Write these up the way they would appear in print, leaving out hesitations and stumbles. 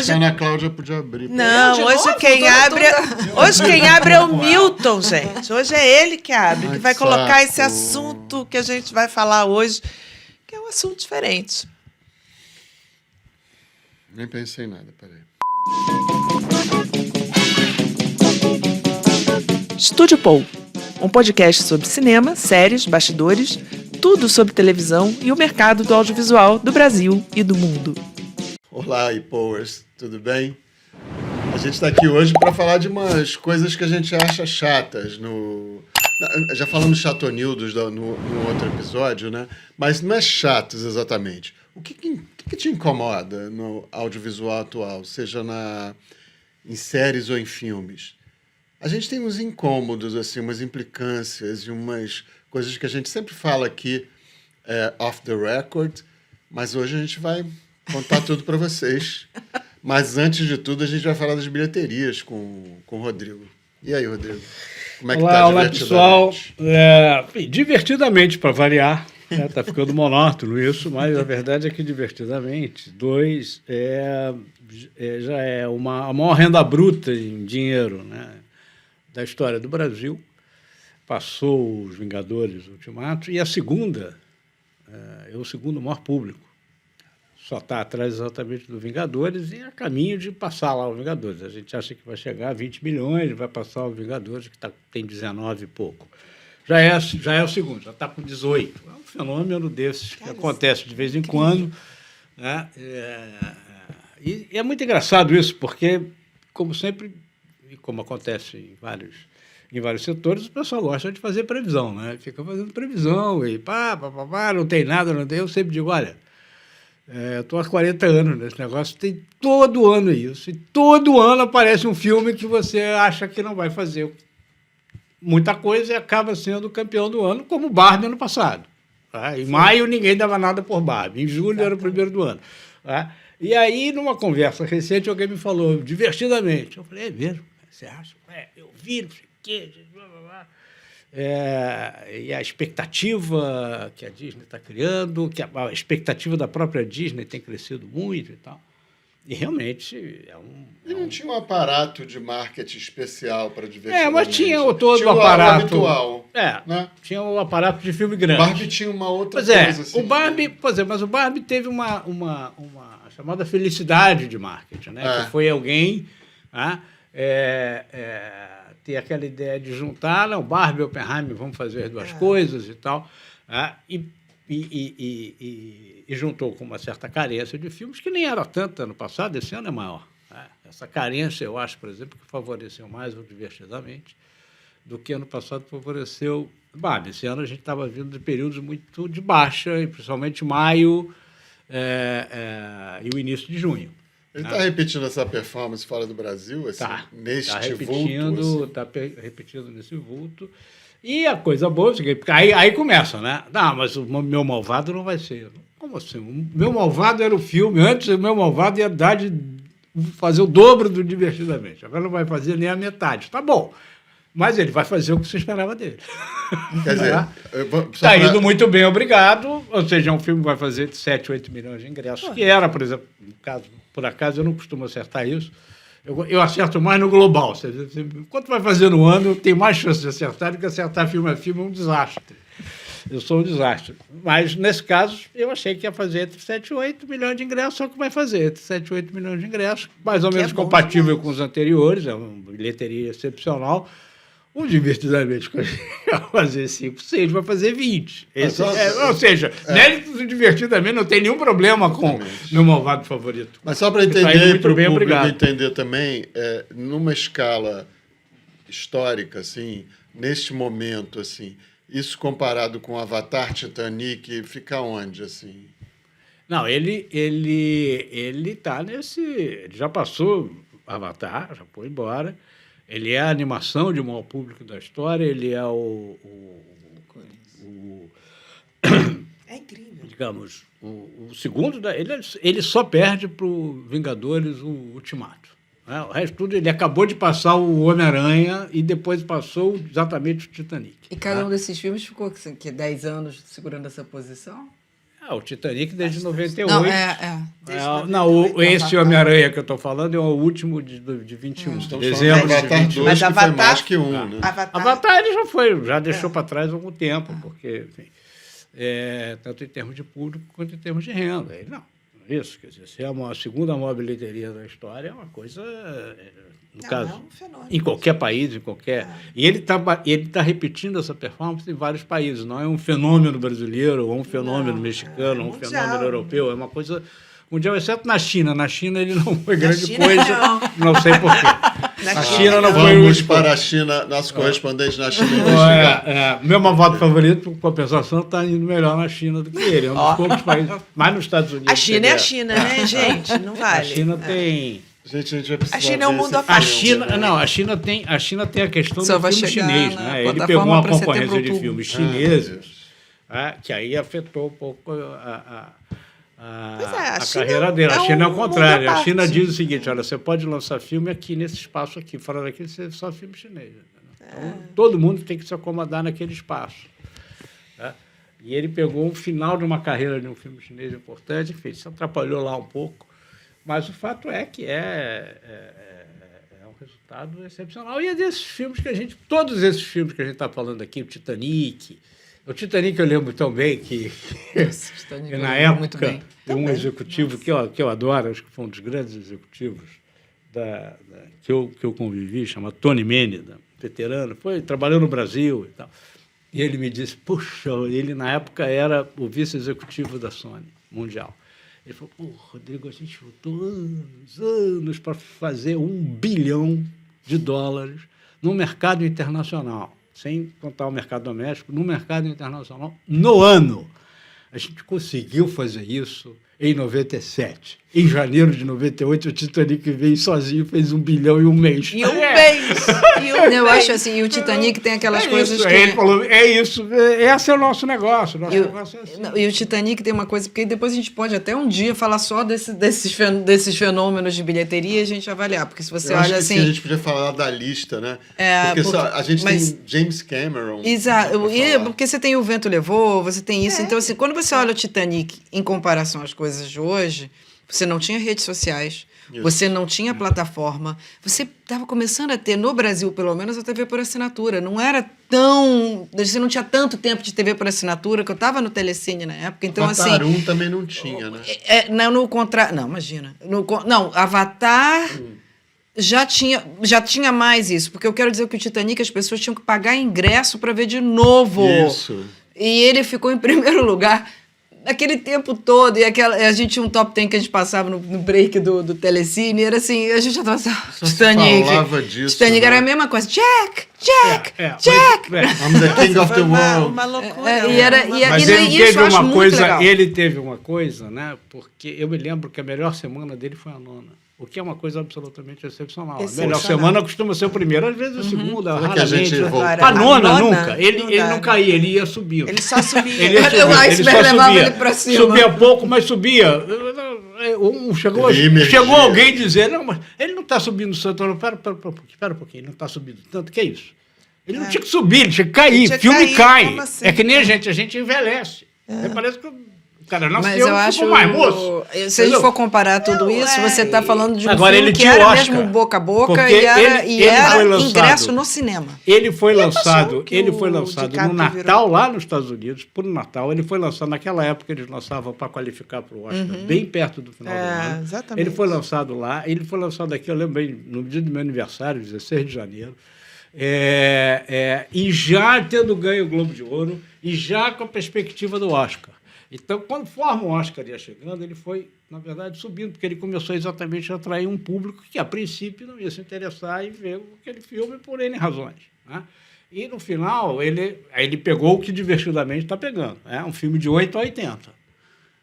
Acho que a Ana Cláudia podia abrir. Não, hoje quem abre é o Milton, gente. Hoje é ele que abre, que vai colocar esse assunto que a gente vai falar hoje, que é um assunto diferente. Nem pensei em nada, peraí. Estúdio Paul, um podcast sobre cinema, séries, bastidores, tudo sobre televisão e o mercado do audiovisual do Brasil e do mundo. Olá, e-powers, tudo bem? A gente está aqui hoje para falar de umas coisas que a gente acha chatas. Já falamos de chatonildos no outro episódio, né? Mas não é chatos exatamente. O que te incomoda no audiovisual atual, seja em séries ou em filmes? A gente tem uns incômodos, assim, umas implicâncias e umas coisas que a gente sempre fala aqui off the record, mas hoje a gente vai contar tudo para vocês. Mas antes de tudo, a gente vai falar das bilheterias com o Rodrigo. E aí, Rodrigo? Como é que tá? Olá, pessoal. Divertidamente, para variar. Está ficando monótono isso, mas a verdade é que divertidamente. 2 já é a maior renda bruta em dinheiro, né, da história do Brasil. Passou os Vingadores Ultimato, e a segunda é o segundo maior público. Só está atrás exatamente do Vingadores e a caminho de passar lá o Vingadores. A gente acha que vai chegar a 20 milhões, vai passar o Vingadores, que tem 19 e pouco. Já é o segundo, já está com 18. É um fenômeno desses que acontece de vez em quando. Né? E é muito engraçado isso, porque, como sempre, e como acontece em vários setores, o pessoal gosta de fazer previsão, né? Fica fazendo previsão e não tem nada, não tem. Eu sempre digo, olha, estou há 40 anos nesse negócio, tem todo ano isso. E todo ano aparece um filme que você acha que não vai fazer muita coisa e acaba sendo campeão do ano, como Barbie ano passado. Tá? Em maio ninguém dava nada por Barbie, em julho era o primeiro do ano. Tá? E aí, numa conversa recente, alguém me falou, divertidamente. Eu falei, é mesmo? Você acha? Eu vi, não sei o quê, blá, blá, blá. E a expectativa que a Disney está criando, que a expectativa da própria Disney tem crescido muito e tal. E realmente E não tinha um aparato de marketing especial para divertir? Mas tinha todo o aparato habitual. Né? Tinha o aparato de filme grande. O Barbie tinha uma outra coisa assim. Mas o Barbie teve uma chamada felicidade de marketing, né? Que foi alguém ter aquela ideia de juntar, não, Barbie e Oppenheimer, vamos fazer as duas coisas e tal. E juntou com uma certa carência de filmes, que nem era tanto ano passado, esse ano é maior. Né? Essa carência, eu acho, por exemplo, que favoreceu mais o Divertidamente do que ano passado favoreceu Barbie. Esse ano a gente estava vindo de períodos muito de baixa, e principalmente maio e o início de junho. Ele está repetindo essa performance fora do Brasil, assim, neste vulto? Está repetindo nesse vulto. E a coisa boa, porque aí começa, né? Não, mas o Meu Malvado não vai ser. Como assim? O Meu Malvado era o filme. Antes, o Meu Malvado ia fazer o dobro do Divertidamente. Agora não vai fazer nem a metade. Tá bom. Mas ele vai fazer o que você esperava dele. Quer dizer... Está indo muito bem, obrigado. Ou seja, é um filme que vai fazer de 7, 8 milhões de ingressos. Que era, por exemplo, por acaso, eu não costumo acertar isso. Eu acerto mais no global. Quanto vai fazer no ano, tem mais chance de acertar do que acertar filme a filme, é um desastre. Eu sou um desastre. Mas, nesse caso, eu achei que ia fazer entre 7 e 8 milhões de ingressos, só que vai fazer entre 7 e 8 milhões de ingressos, mais ou menos compatível com os anteriores, é uma bilheteria excepcional. O Divertidamente vai fazer 5, 6, vai fazer 20. Ou seja, méritos do Divertidamente não tem nenhum problema com Meu Malvado Favorito. Mas só para entender, para o público entender também, numa escala histórica, assim, neste momento, assim, isso comparado com Avatar, Titanic, fica onde, assim? Não, ele está nesse... Ele já passou Avatar, já foi embora. Ele é a animação de maior público da história, ele é É incrível. Digamos, o segundo... Ele só perde para o Vingadores o Ultimato. Né? O resto tudo, ele acabou de passar o Homem-Aranha e depois passou exatamente o Titanic. E cada um desses filmes ficou 10 anos segurando essa posição? O Titanic desde 98. Não, Esse Homem-Aranha que eu estou falando é o último de 21. Estamos Dezembro falando de Avatar 21. 2, Mas que foi Avatar- mais que um, né? Avatar ele já deixou para trás há algum tempo, porque, enfim, tanto em termos de público quanto em termos de renda. Ele não. Isso, quer dizer, se é a segunda maior bilheteria da história, é uma coisa, no caso, é um fenômeno. em qualquer país, em qualquer... E ele tá repetindo essa performance em vários países, não é um fenômeno brasileiro, ou um fenômeno mexicano, ou um mundial. fenômeno europeu, é uma coisa mundial, exceto na China. Na China ele não foi grande China, coisa, não sei porquê. Na China não foi Vamos o... para a China, nosso correspondente na China investigar. Meu avô favorito, por compensação, está indo melhor na China do que ele. É um dos poucos países, mais nos Estados Unidos. A China é a ele China, né, gente? Não vale. A China tem... Gente, a gente vai precisar A China é um ver mundo esse à parte. filme, né? A China tem a questão Só do vai filme chegar chinês, na né? Ele plataforma pegou uma para concorrência setembro, de outubro. filmes chineses, que aí afetou um pouco a Pois é, a China carreira dele. é A China é o um mundo contrário. à A China parte. diz o seguinte: olha, você pode lançar filme aqui nesse espaço aqui, fora daqui você só filme chinês. Então, todo mundo tem que se acomodar naquele espaço. Né? E ele pegou um final de uma carreira de um filme chinês importante, enfim, se atrapalhou lá um pouco. Mas o fato é que é um resultado excepcional. E é desses filmes que todos esses filmes que a gente está falando aqui, o Titanic eu lembro tão bem que Titanic que eu na lembro muito época bem. um executivo que eu adoro, acho que foi um dos grandes executivos que eu convivi, chama Tony Mênida, veterano, trabalhou no Brasil e tal. E ele me disse, puxa, ele na época era o vice-executivo da Sony Mundial. Ele falou, Rodrigo, a gente lutou anos para fazer $1 bilhão no mercado internacional, sem contar o mercado doméstico, no mercado internacional, no ano. A gente conseguiu fazer isso em 97. Em janeiro de 98, o Titanic veio sozinho, fez $1 bilhão em um mês. E um mês. Eu acho assim, e o Titanic tem aquelas coisas isso, que... Ele falou, esse é o nosso negócio. Nosso negócio é assim. Não, e o Titanic tem uma coisa, porque depois a gente pode até um dia falar só desses fenômenos de bilheteria e a gente avaliar, porque se você Eu acho olha que assim... sim, a gente podia falar da lista, né? A gente tem James Cameron. Exato, né, porque você tem O Vento Levou, você tem isso. Então, assim, quando você olha o Titanic em comparação às coisas de hoje, você não tinha redes sociais, você não tinha plataforma, você estava começando a ter, no Brasil, pelo menos, a TV por assinatura. Não era tão... Você não tinha tanto tempo de TV por assinatura, que eu estava no Telecine na época. Então, Avatar assim... 1 também não tinha, né? Não, imagina. Não, Avatar... Já tinha mais isso, porque eu quero dizer que o Titanic as pessoas tinham que pagar ingresso para ver de novo. Isso. E ele ficou em primeiro lugar aquele tempo todo. E a gente tinha um top 10 que a gente passava no break do Telecine. E era assim, a gente já estava... Titanic. falava disso, Titanic né? era a mesma coisa. Jack! I'm the king of the world. Uma loucura. Mas E ele isso teve eu acho uma muito coisa, legal. ele teve uma coisa, né? Porque eu me lembro que a melhor semana dele foi a nona. O que é uma coisa absolutamente excepcional. A melhor semana costuma ser a primeira, às vezes a segunda, Será que a gente raramente. voltou? A nona A nona nunca. Ele não não dá. caía, ele ia subindo. Ele só subia. Ele ia subindo, O iceberg ele só levava subia. ele pra cima. Subia pouco, mas subia. Chegou Ele emergia. alguém dizer, não, mas ele não está subindo tanto. Não, espera um pouquinho, ele não está subindo tanto. Que é isso? Ele não tinha que subir, ele tinha que cair. Ele tinha que Filme cair, cai. como assim? É que nem a gente envelhece. Parece que o cara Mas nasceu eu e acho... ficou mais moço. Se a gente Entendeu? for comparar tudo isso, você está falando de um Agora, filme ele que tinha o era Oscar, mesmo boca a boca porque e era ele foi lançado. ingresso no cinema. Ele foi emoção lançado, que ele o foi lançado no DiCaprio Natal, lá nos Estados Unidos, por Natal. Ele foi lançado naquela época, eles lançavam para qualificar para o Oscar, bem perto do final do ano. Exatamente. Ele foi lançado lá, ele foi lançado aqui, eu lembro bem, no dia do meu aniversário, 16 de janeiro, e já tendo ganho o Globo de Ouro, e já com a perspectiva do Oscar. Então, conforme o Oscar ia chegando, ele foi, na verdade, subindo, porque ele começou exatamente a atrair um público que, a princípio, não ia se interessar em ver aquele filme por N razões. Né? E, no final, ele pegou o que divertidamente está pegando. É um filme de 8 a 80. O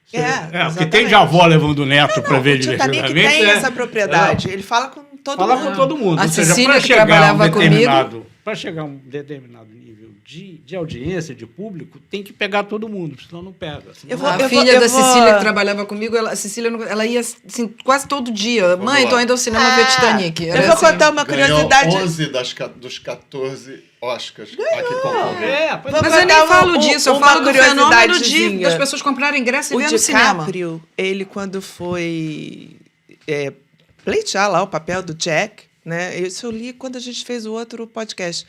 que exatamente. tem de avó levando o neto para ver O Titanic divertidamente. tem essa propriedade. Ele fala com todo Fala mundo. com todo mundo. A Ou seja, Cecília, para que chegar trabalhava para chegar a um determinado nível de audiência, de público, tem que pegar todo mundo, senão não pega. Senão A filha da Cecília, que trabalhava comigo, a Cecília ela ia assim, quase todo dia. Mãe, lá. tô indo ao cinema ver Titanic. Eu Era vou assim, contar uma Ganhou curiosidade. 11 dos 14 Oscars aqui concorrendo. Pois Mas Vou eu nem dar falo disso, eu uma falo do fenômeno curiosidadezinha. das pessoas comprarem ingresso e O ver no cinema. DiCaprio, ele quando foi pleitear lá o papel do Jack, né? Isso eu li quando a gente fez o outro podcast.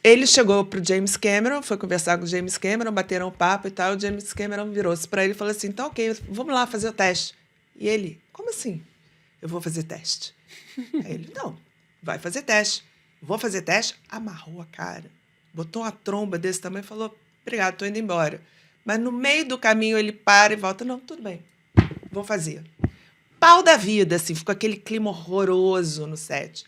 Ele chegou pro James Cameron, foi conversar com o James Cameron, bateram um papo e tal. O James Cameron virou-se para ele e falou assim: então, ok, vamos lá fazer o teste. E ele: como assim? Eu vou fazer teste. Aí ele: não, vai fazer teste. Vou fazer teste. Amarrou a cara, botou uma tromba desse tamanho e falou: obrigado, tô indo embora. Mas no meio do caminho ele para e volta: não, tudo bem, vou fazer. Pau da vida, assim, ficou aquele clima horroroso no set.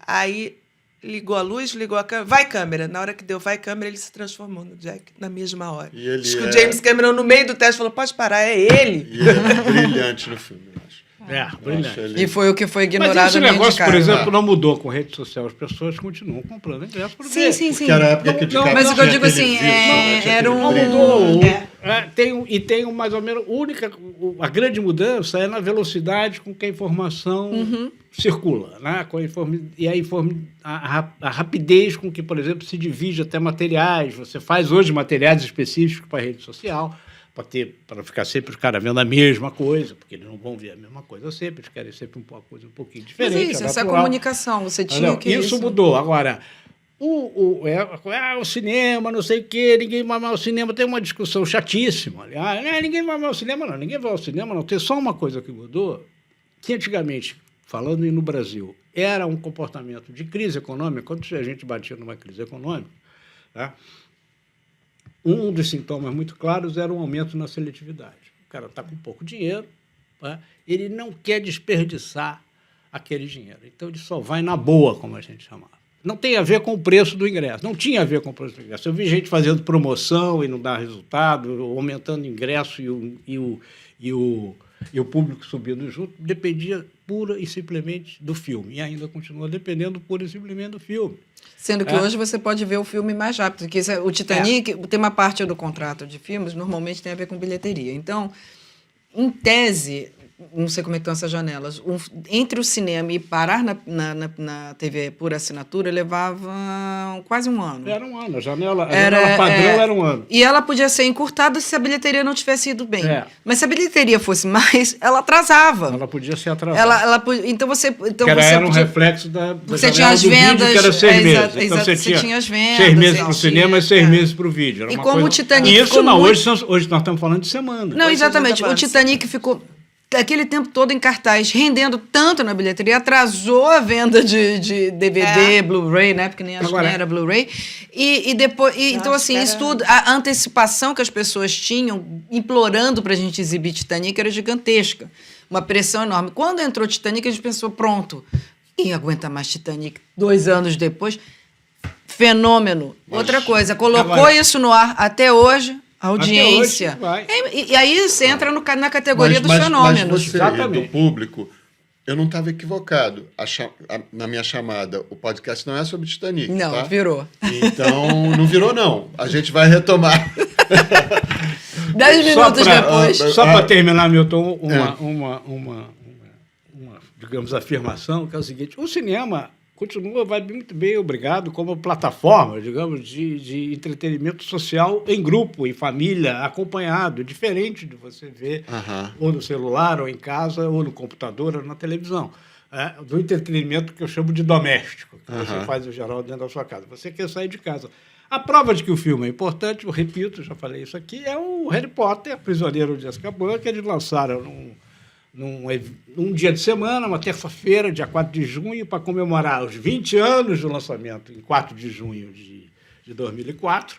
Aí ligou a luz, ligou a câmera. Vai, câmera. Na hora que deu vai, câmera, ele se transformou no Jack na mesma hora. E ele Diz que o James Cameron, no meio do teste, falou: pode parar, é ele. E ele é brilhante no filme, eu acho. Brilhante. Ele- E foi o que foi Mas ignorado esse nem negócio, indicado. por exemplo, não mudou com rede social. As pessoas continuam comprando ingresso por Sim, ver. sim, sim. Que era a época que o Não, DiCaprio mas o que eu tinha digo aquele assim, vício, né? Tinha era aquele um- brilho. Mudou. Tem mais ou menos a grande mudança é na velocidade com que a informação circula, né? A rapidez com que, por exemplo, se divide até materiais. Você faz hoje materiais específicos para a rede social, para ficar sempre os caras vendo a mesma coisa, porque eles não vão ver a mesma coisa sempre, eles querem sempre uma coisa um pouquinho Mas diferente. é isso, é essa natural. comunicação, você tinha que... Isso mudou. Agora, o cinema, não sei o quê, ninguém vai mais ao cinema, tem uma discussão chatíssima. Aliás, ninguém vai mais ao cinema, não. Ninguém vai ao cinema, não. Tem só uma coisa que mudou, que antigamente, falando no Brasil, era um comportamento de crise econômica. Quando a gente batia numa crise econômica, tá? Um dos sintomas muito claros era um aumento na seletividade. O cara está com pouco dinheiro, tá? Ele não quer desperdiçar aquele dinheiro. Então, ele só vai na boa, como a gente chamava. Não tem a ver com o preço do ingresso. Não tinha a ver com o preço do ingresso. Eu vi gente fazendo promoção e não dar resultado, aumentando o ingresso e o público subindo junto. Dependia pura e simplesmente do filme. E ainda continua dependendo pura e simplesmente do filme. Sendo que hoje você pode ver o filme mais rápido. Porque o Titanic tem uma parte do contrato de filmes, normalmente tem a ver com bilheteria. Então, em tese, não sei como é que estão essas janelas, entre o cinema e parar na TV por assinatura levava quase um ano. Era um ano. A janela padrão era um ano. E ela podia ser encurtada se a bilheteria não tivesse ido bem. É. Mas se a bilheteria fosse mais, ela atrasava. Ela podia ser atrasada. Então você Era um podia... reflexo da Você janela tinha as do vídeo, vendas, que era 6 meses. exato, Então você você tinha as vendas, 6 meses para o tinha, cinema e 6 meses para o vídeo. Era E uma como coisa... o Titanic Isso ficou não, muito- hoje nós estamos falando de semana. Não, exatamente. Hoje a O gente tá Titanic ficou aquele tempo todo em cartaz, rendendo tanto na bilheteria, atrasou a venda de DVD, Blu-ray, né? Porque nem era Blu-ray. E depois, então, acho assim, que isso era- tudo, a antecipação que as pessoas tinham, implorando pra gente exibir Titanic, era gigantesca. Uma pressão enorme. Quando entrou Titanic, a gente pensou, pronto, quem aguenta mais Titanic? 2 anos depois, fenômeno. Outra coisa, colocou Agora- isso no ar até hoje. A audiência. hoje, vai. E aí você entra na categoria dos fenômenos. Mas você, Exatamente. do público, eu não estava equivocado. Na minha chamada, o podcast não é sobre Titanic, Não, tá? virou. Então, não virou, não. A gente vai retomar. 10 minutos depois. Só para terminar, Milton, uma, digamos, afirmação, que é o seguinte: o cinema vai muito bem, obrigado, como plataforma, digamos, de entretenimento social em grupo, em família, acompanhado, diferente de você ver ou no celular, ou em casa, ou no computador, ou na televisão. Do entretenimento que eu chamo de doméstico, que você faz em geral dentro da sua casa. Você quer sair de casa. A prova de que o filme é importante, eu repito, já falei isso aqui, é o Harry Potter, Prisioneiro de Azkaban, que eles lançaram num dia de semana, uma terça-feira, dia 4 de junho, para comemorar os 20 anos do lançamento, em 4 de junho de 2004.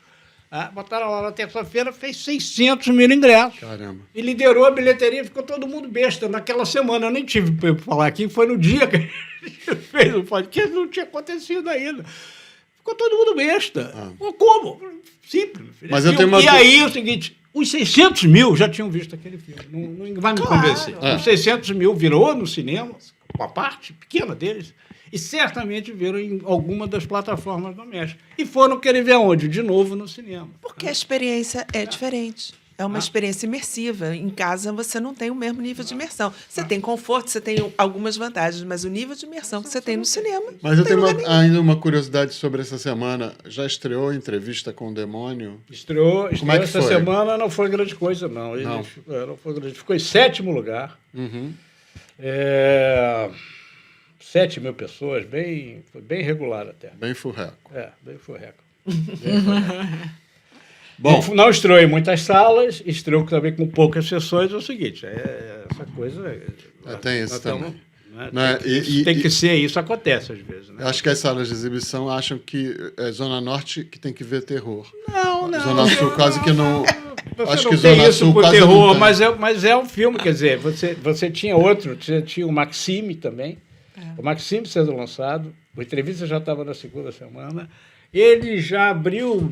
Botaram lá na terça-feira, fez 600 mil ingressos. Caramba. E liderou a bilheteria, ficou todo mundo besta naquela semana. Eu nem tive para falar aqui, foi no dia que a gente fez o podcast, não tinha acontecido ainda. Ficou todo mundo besta. Como? Simples. Mas eu tenho uma... E aí, é o seguinte, os 600 mil já tinham visto aquele filme. Não vai me convencer. Os 600 mil virou no cinema, uma parte pequena deles, e certamente viram em alguma das plataformas domésticas. E foram querer ver aonde? De novo no cinema. Porque a experiência é diferente. É uma experiência imersiva. Em casa você não tem o mesmo nível de imersão. Você tem conforto, você tem algumas vantagens, mas o nível de imersão que você tem no cinema. Mas eu não tem tenho lugar nenhum. ainda uma curiosidade sobre essa semana. Já estreou Entrevista com o Demônio? Estreou Como é que essa foi? semana, não foi grande coisa, não. Não. Não foi grande, ficou em 7º lugar. Uhum. 7.000 pessoas, foi bem regular até. Bem furreco. Bem furreco. Bom, Não estreou em muitas salas, estreou também com poucas sessões. É o seguinte, essa coisa... tem isso nós também. estamos, né, Não é? tem que ser, isso acontece às vezes. Né? acho que as salas de exibição acham que é Zona Norte que tem que ver terror. Não. Zona Sul quase que não... Você Acho não que tem Zona isso Sul por quase terror, não tem. mas é um filme, quer dizer, você tinha outro, você tinha o Maxime também, o Maxime sendo lançado, o Entrevista já estava na 2ª semana, ele já abriu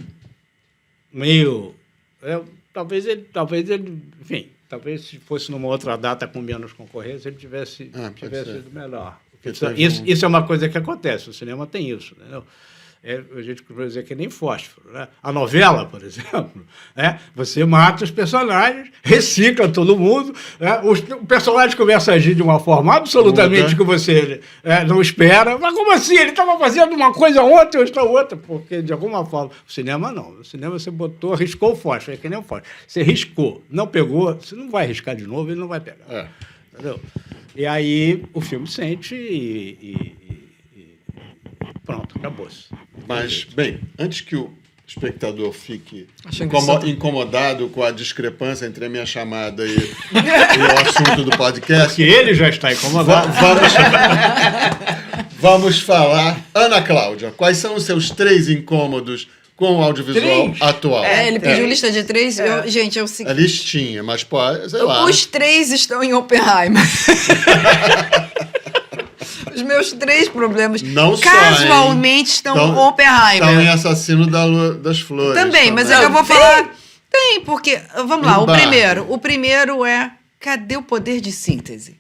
meio... talvez ele, enfim, talvez se fosse numa outra data com menos concorrência, ele tivesse pode ser. sido melhor. Porque Isso é uma coisa que acontece, o cinema tem isso, entendeu? A gente costuma dizer que é nem fósforo. Né? A novela, por exemplo, você mata os personagens, recicla todo mundo, o personagem começa a agir de uma forma absolutamente que você não espera. Mas como assim? Ele estava fazendo uma coisa ontem, hoje está outra. Porque, de alguma forma, o cinema não. No cinema você riscou o fósforo, é que nem o fósforo. Você riscou, não pegou, você não vai riscar de novo, ele não vai pegar. Entendeu? E aí o filme sente e pronto, acabou-se. Mas, bem, antes que o espectador fique Achando que incomodado com a discrepância entre a minha chamada e o assunto do podcast, Que ele já está incomodado. vamos falar. Ana Cláudia, quais são os seus 3 incômodos com o audiovisual 3? atual? Ele pediu lista de 3. Gente, é o A seguinte. listinha, mas pode, sei lá. Os 3 estão em Oppenheimer. Os meus 3 problemas Não só, casualmente estão em Oppenheimer. Estão em Assassino das Flores. Também, mas é que eu vou falar... Tem, porque... Vamos lá, o primeiro é... Cadê o poder de síntese?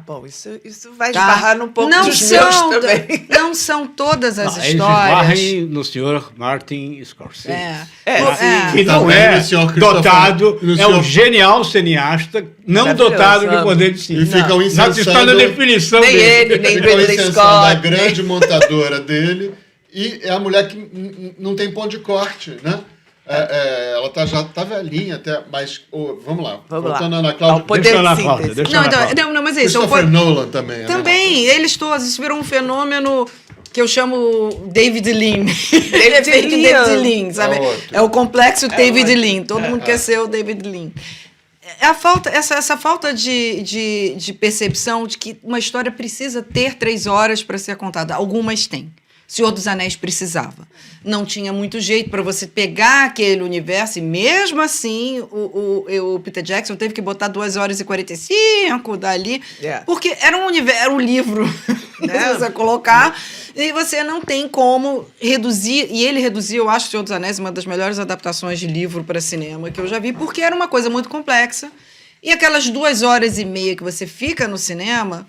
Bom, isso vai esbarrar num pouco não dos são, meus também. Não são todas as Eles histórias. esbarrem no senhor Martin Scorsese. Também Que não é no senhor Christopher- dotado, no é senhor- um genial cineasta, não Maravilhoso, dotado de amo. poder de E síntese. ficam Não, está na incensando... definição Nem dele. ele, nem Ficam Ridley incensando a Scott. grande montadora dele e é a mulher que não tem ponto de corte, né? Ela já tá velhinha até, mas vamos lá. Voltando à Ana Cláudia. Ao poder Deixa eu de na síntese. Cláudia, deixa eu na Cláudia. Não, mas é isso. Christopher Nolan também. né? Também, eles todos, isso virou um fenômeno que eu chamo David Lean. David Efeito Lean. David Lean, sabe? É outro. É o complexo David outro. Lean. Todo mundo quer ser o David Lean. Essa falta de percepção de que uma história precisa ter 3 horas para ser contada. Algumas têm. Senhor dos Anéis precisava. Não tinha muito jeito para você pegar aquele universo e mesmo assim o Peter Jackson teve que botar 2h45 dali, porque era um livro Né? você colocar e você não tem como reduzir, e ele reduziu, eu acho, o Senhor dos Anéis uma das melhores adaptações de livro para cinema que eu já vi, porque era uma coisa muito complexa e aquelas 2h30 que você fica no cinema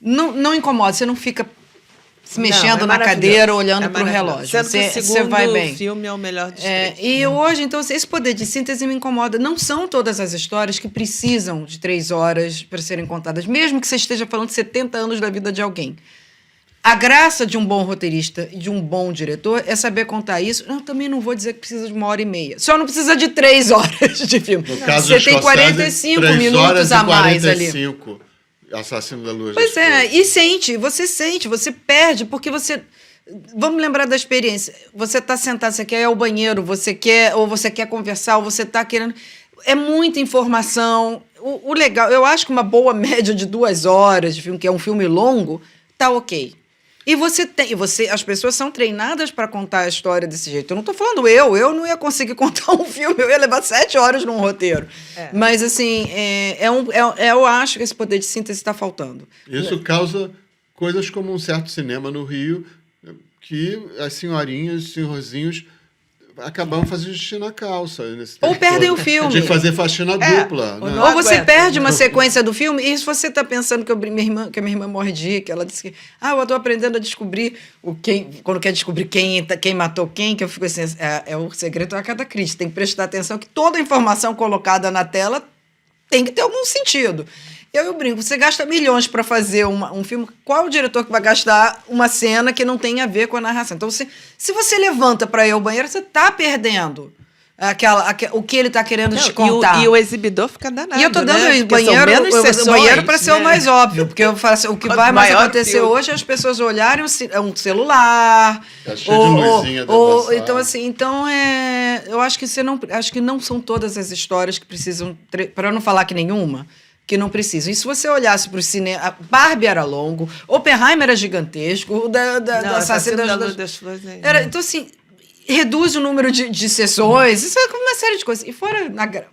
não incomoda, você não fica se mexendo na cadeira, olhando para o relógio. Sendo que o Você segundo vai bem. filme é o melhor dos 3. E hoje, então, esse poder de síntese me incomoda. Não são todas as histórias que precisam de 3 horas para serem contadas, mesmo que você esteja falando de 70 anos da vida de alguém. A graça de um bom roteirista e de um bom diretor é saber contar isso. Eu também não vou dizer que precisa de 1h30. Só não precisa de 3 horas de filme. No caso Você do tem Scorsese, 45 3 minutos horas a e mais ali. 45. Assassino da Luz. Pois e sente, você perde, porque você... Vamos lembrar da experiência. Você está sentado, você quer ir ao banheiro, você quer conversar, ou você está querendo... É muita informação. O legal, eu acho que uma boa média de 2 horas de filme, que é um filme longo, tá ok. E as pessoas são treinadas para contar a história desse jeito. Eu não estou falando eu não ia conseguir contar um filme, eu ia levar 7 horas num roteiro. Mas, assim, eu acho que esse poder de síntese está faltando. Isso causa coisas como um certo cinema no Rio, que as senhorinhas, os senhorzinhos acabamos fazendo xixi na calça. Nesse Ou tempo perdem todo. o filme. Tinha que fazer faxina dupla. ou Né? não Ou você aguenta. perde uma sequência do filme, e se você está pensando que a minha irmã morre de rir, que ela disse que eu estou aprendendo a descobrir quando quer descobrir quem matou quem, que eu fico assim, é o segredo da Agatha Christie. Tem que prestar atenção que toda a informação colocada na tela tem que ter algum sentido. Eu brinco, você gasta milhões para fazer um filme, qual o diretor que vai gastar uma cena que não tem a ver com a narração? Então, se você levanta para ir ao banheiro, você está perdendo o que ele está querendo te contar. E o exibidor fica danado. E eu tô dando né? o Porque são menos banheiro sessões, para ser né? o mais óbvio, porque eu falo assim, o que Quanto vai mais maior acontecer filme. hoje é as pessoas olharem um celular. Tá cheio de luzinha dentro da sala. Então assim, eu acho que não são todas as histórias que precisam, para não falar que nenhuma, que não precisam. E se você olhasse para o cinema, Barbie era longo, Oppenheimer era gigantesco, o da Não, Assassino da das Luz das Flores. então, assim, reduz o número de sessões, isso é uma série de coisas. E fora,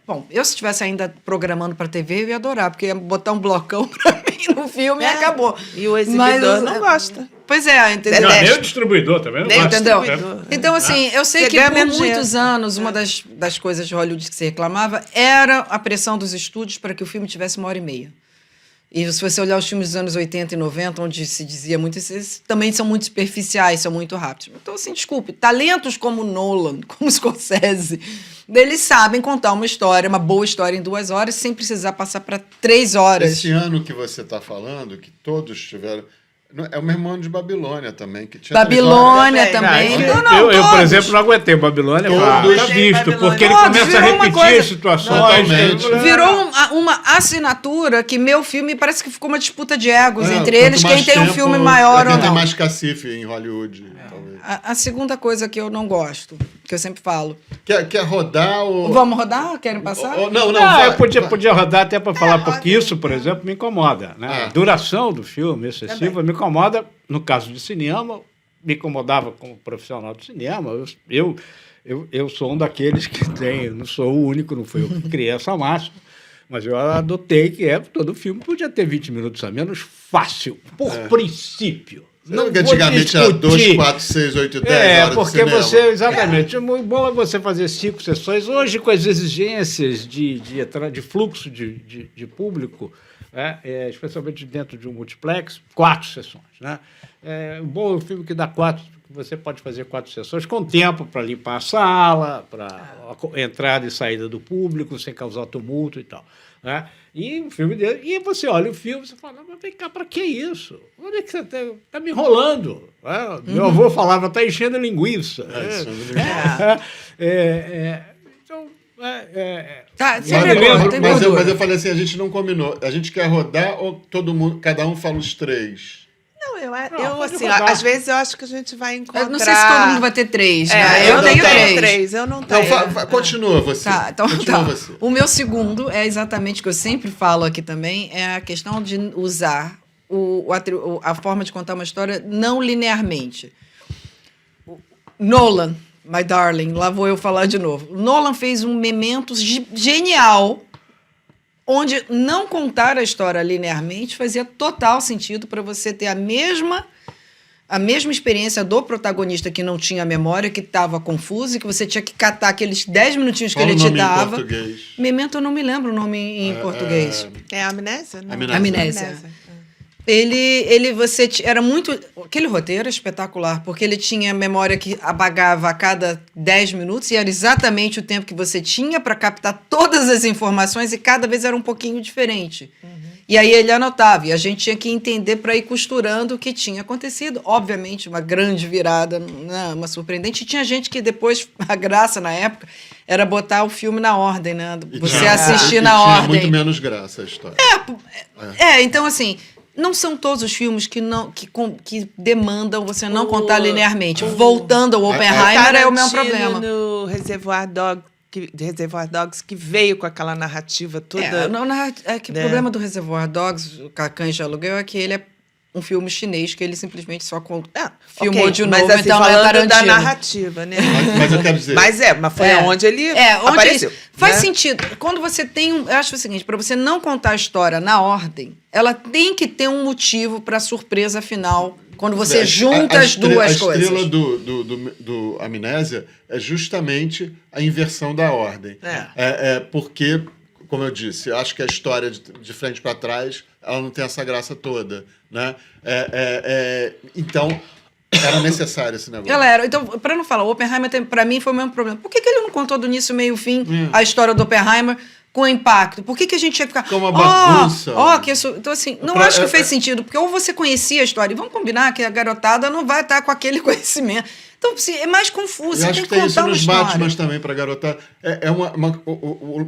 bom, eu se estivesse ainda programando para TV, eu ia adorar, porque ia botar um blocão para mim no filme e acabou. E o exibidor Mas, não gosta. Pois é, entendeu? Não, nem Detesto. o distribuidor também não Nem o gosta. Entendeu? Então, assim, eu sei Você que ganha por menos muitos dinheiro. anos, uma das coisas de Hollywood que se reclamava era a pressão dos estúdios para que o filme tivesse 1h30. E se você olhar os filmes dos anos 80 e 90, onde se dizia muito isso, eles também são muito superficiais, são muito rápidos. Então, assim, desculpe, talentos como Nolan, como Scorsese, eles sabem contar uma história, uma boa história em 2 horas, sem precisar passar para 3 horas. Esse ano que você está falando, que todos tiveram... É o mesmo ano de Babilônia também, que tinha... Babilônia Também. também. Eu, por todos. exemplo, não aguentei Babilônia. Todos. Tá visto, Babilônia. porque ele Todos, começa a virou uma repetir coisa- situações. Totalmente. Virou uma assinatura que meu filme parece que ficou uma disputa de egos entre quanto eles, quem mais tem um tempo, filme maior quem ou tem não. mais cacife em Hollywood, talvez. A segunda coisa que eu não gosto, que eu sempre falo. Quer rodar o... Vamos rodar? Querem passar? Não, Não, eu vai. podia rodar até para falar, porque isso, por exemplo, me incomoda. Né? Ah. A duração do filme excessiva me incomoda. No caso de cinema, me incomodava como profissional de cinema. Eu sou um daqueles que tem, não sou o único, não fui eu que criei essa máxima, mas eu adotei que todo filme podia ter 20 minutos a menos, fácil, por princípio. Não, Não que vou antigamente era discutir. 2, 4, 6, 8, 10 horas Porque de cinema. você, exatamente, é muito bom você fazer 5 sessões. Hoje, com as exigências de fluxo de público, especialmente dentro de um multiplex, 4 sessões. Né? Um bom filme que dá 4, você pode fazer 4 sessões com tempo para limpar a sala, para a entrada e saída do público, sem causar tumulto e tal. Né? E um filme dele, e você olha o filme e fala, mas vem cá, para que isso? Onde é que você está me enrolando? Meu avô falava, está enchendo a linguiça. Então, Tá, você Mas pegou, eu- tem Mas gordura. eu falei assim, a gente não combinou. A gente quer rodar ou todo mundo, cada um fala os 3? Não, eu pode assim, rodar. às vezes eu acho que a gente vai encontrar... Eu não sei se todo mundo vai ter 3, né? Eu não tenho tenho 3, eu não tenho. Então, continua você. Tá, então Continua tá. você. O meu segundo é exatamente o que eu sempre falo aqui também, é a questão de usar a forma de contar uma história não linearmente. Nolan, my darling, lá vou eu falar de novo. Nolan fez um Memento genial, onde não contar a história linearmente fazia total sentido para você ter a mesma experiência do protagonista que não tinha memória, que estava confuso e que você tinha que catar aqueles 10 minutinhos que Fala ele o te nome em dava. português. Memento, eu não me lembro o nome em português. É amnésia? Não. Amnésia. Era muito... Aquele roteiro era espetacular, porque ele tinha memória que apagava a cada 10 minutos e era exatamente o tempo que você tinha para captar todas as informações e cada vez era um pouquinho diferente. E aí ele anotava, e a gente tinha que entender para ir costurando o que tinha acontecido. Obviamente, uma grande virada, né, uma surpreendente. E tinha gente que depois, a graça na época, era botar o filme na ordem, né? Você assistir na Tinha ordem. muito menos graça a história. Então assim, não são todos os filmes que demandam você não contar linearmente. Voltando ao Oppenheimer é o meu problema. No Reservoir Dogs, que veio com aquela narrativa toda... O problema do Reservoir Dogs, o Cães de Aluguel, é que ele é um filme chinês que ele simplesmente só filmou Ok, de mas novo, assim, então é falando da Tarantino. narrativa, né? Mas eu quero dizer... Mas foi onde ele onde apareceu. faz né? sentido. Quando você tem eu acho o seguinte, para você não contar a história na ordem, ela tem que ter um motivo para a surpresa final, quando você junta as duas coisas. A estrela do Amnésia é justamente a inversão da ordem. Porque, como eu disse, eu acho que a história de frente para trás, ela não tem essa graça toda, né? Então, era necessário esse negócio. Ela era. Então, para não falar, o Oppenheimer, para mim, foi o mesmo problema. Por que ele não contou do início, meio, fim, a história do Oppenheimer com impacto? Por que a gente ia ficar... Com uma bagunça. Que isso... Então, assim, não acho que fez sentido, porque ou você conhecia a história, e vamos combinar que a garotada não vai estar com aquele conhecimento. Então, assim, é mais confuso. Eu acho que tem isso nos Batman também, para garotada.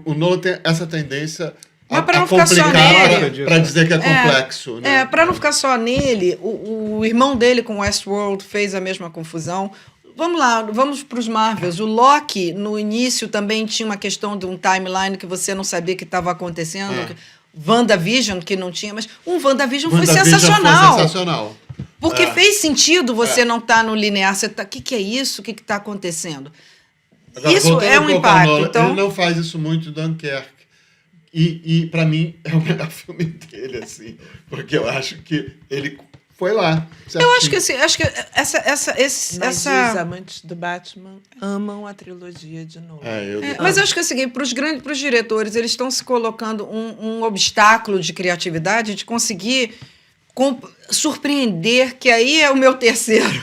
O Nolan tem essa tendência... Mas para não ficar só nele. Para dizer que é complexo. Né? Para não ficar só nele, o irmão dele com Westworld fez a mesma confusão. Vamos lá, vamos para os Marvels. O Loki, no início, também tinha uma questão de um timeline que você não sabia que estava acontecendo. WandaVision, que não tinha, mas WandaVision foi sensacional. Foi sensacional. Porque fez sentido você não estar no linear. Você tá, o que é isso? O que está acontecendo? Agora, isso é um impacto. Nolan, então... Ele não faz isso muito em Dunkirk. E para mim, é o melhor filme dele, assim. Porque eu acho que ele foi lá. Certinho. Eu acho que assim, Mas os amantes do Batman amam a trilogia de novo. Mas eu acho que é o seguinte, para os diretores, eles estão se colocando um obstáculo de criatividade, de conseguir surpreender, que aí é o meu terceiro.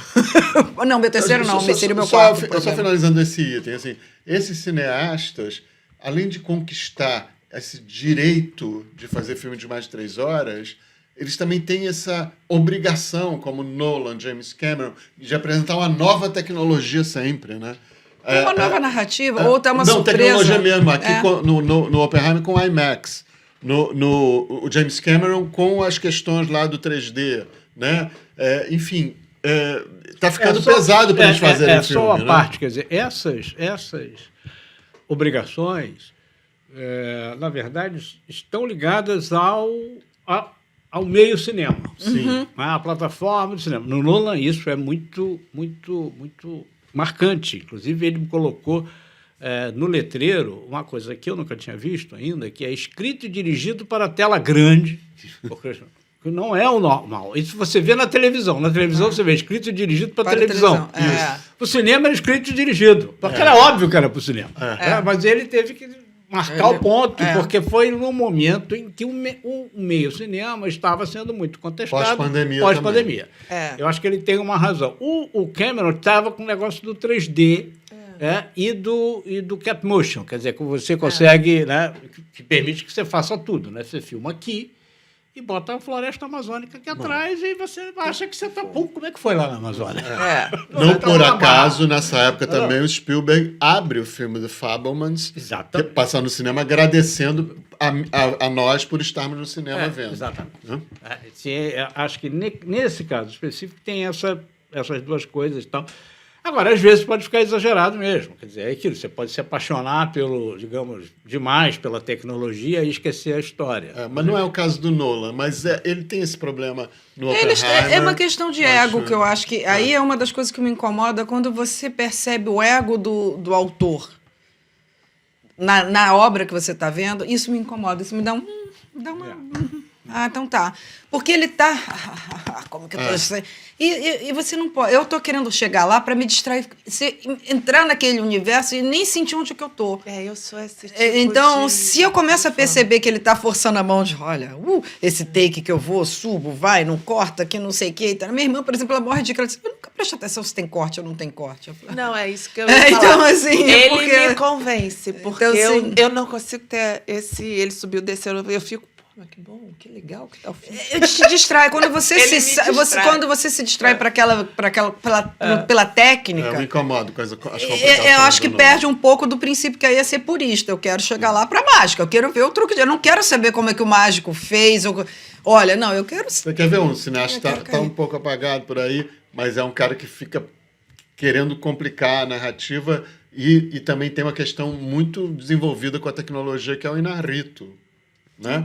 Não, meu terceiro não, seria o meu quarto. Eu só finalizando esse item, assim, esses cineastas, além de conquistar esse direito de fazer filme de mais de 3 horas, eles também têm essa obrigação, como Nolan, James Cameron, de apresentar uma nova tecnologia sempre, né? Uma nova narrativa, ou tá uma não, surpresa. Tecnologia mesmo. Aqui no Oppenheimer com IMAX. O James Cameron com as questões lá do 3D, né? Enfim, tá ficando pesado para eles fazerem filme. Só a né? parte, quer dizer, essas obrigações, na verdade, estão ligadas ao meio cinema. Sim. À plataforma do cinema. No Nolan, isso é muito, muito, muito marcante. Inclusive, ele me colocou no letreiro uma coisa que eu nunca tinha visto ainda, que é escrito e dirigido para a tela grande, que não é o normal. Isso você vê na televisão. Na televisão você vê escrito e dirigido para a televisão. O cinema era escrito e dirigido. Porque era óbvio que era para o cinema. Mas ele teve que marcar o ponto, porque foi no momento em que o meio cinema estava sendo muito contestado. Pós-pandemia. Eu acho que ele tem uma razão. O Cameron estava com o negócio do 3D e do cap motion, quer dizer, que você consegue, né, que permite que você faça tudo. Né? Você filma aqui e bota a floresta amazônica aqui atrás e você acha que você está... como é que foi lá na Amazônia? Não por acaso, nessa época também, o Spielberg abre o filme do Fabelmans, que passar no cinema, agradecendo a nós por estarmos no cinema vendo. Exatamente. Acho que nesse caso específico tem essas duas coisas e tal. Agora, às vezes pode ficar exagerado mesmo. Quer dizer, é aquilo, você pode se apaixonar demais pela tecnologia e esquecer a história. Mas não é o caso do Nolan, mas ele tem esse problema no Oppenheimer. É uma questão de ego, que eu acho que... Aí é uma das coisas que me incomoda, quando você percebe o ego do autor na obra que você está vendo, isso me incomoda, isso me dá uma... então tá. Porque ele tá... Como que eu tô... E você não pode... Eu tô querendo chegar lá para me distrair, entrar naquele universo e nem sentir onde que eu tô. Eu sou esse tipo Então, se eu começo a perceber que ele tá forçando a mão de, olha, esse take que eu vou, subo, vai, não corta, que não sei o que. Minha irmã, por exemplo, ela morre de cara. Eu nunca presto atenção se tem corte ou não tem corte. Não, é isso que eu ia falar. Então, assim... Ele me convence, porque então, assim, eu não consigo ter esse... Ele subiu, desceu, eu fico... Mas que bom, que legal que tá o filme. Te distrai. Quando você quando você se distrai pela técnica... Eu me incomodo com as complicações. Eu acho que perde um pouco do princípio que aí é ser purista. Eu quero chegar lá pra mágica. Eu quero ver o truque. Eu não quero saber como é que o mágico fez. Olha, não, eu quero... Você quer ver um cineasta tá um pouco apagado por aí, mas é um cara que fica querendo complicar a narrativa e também tem uma questão muito desenvolvida com a tecnologia, que é o Inarritu, né?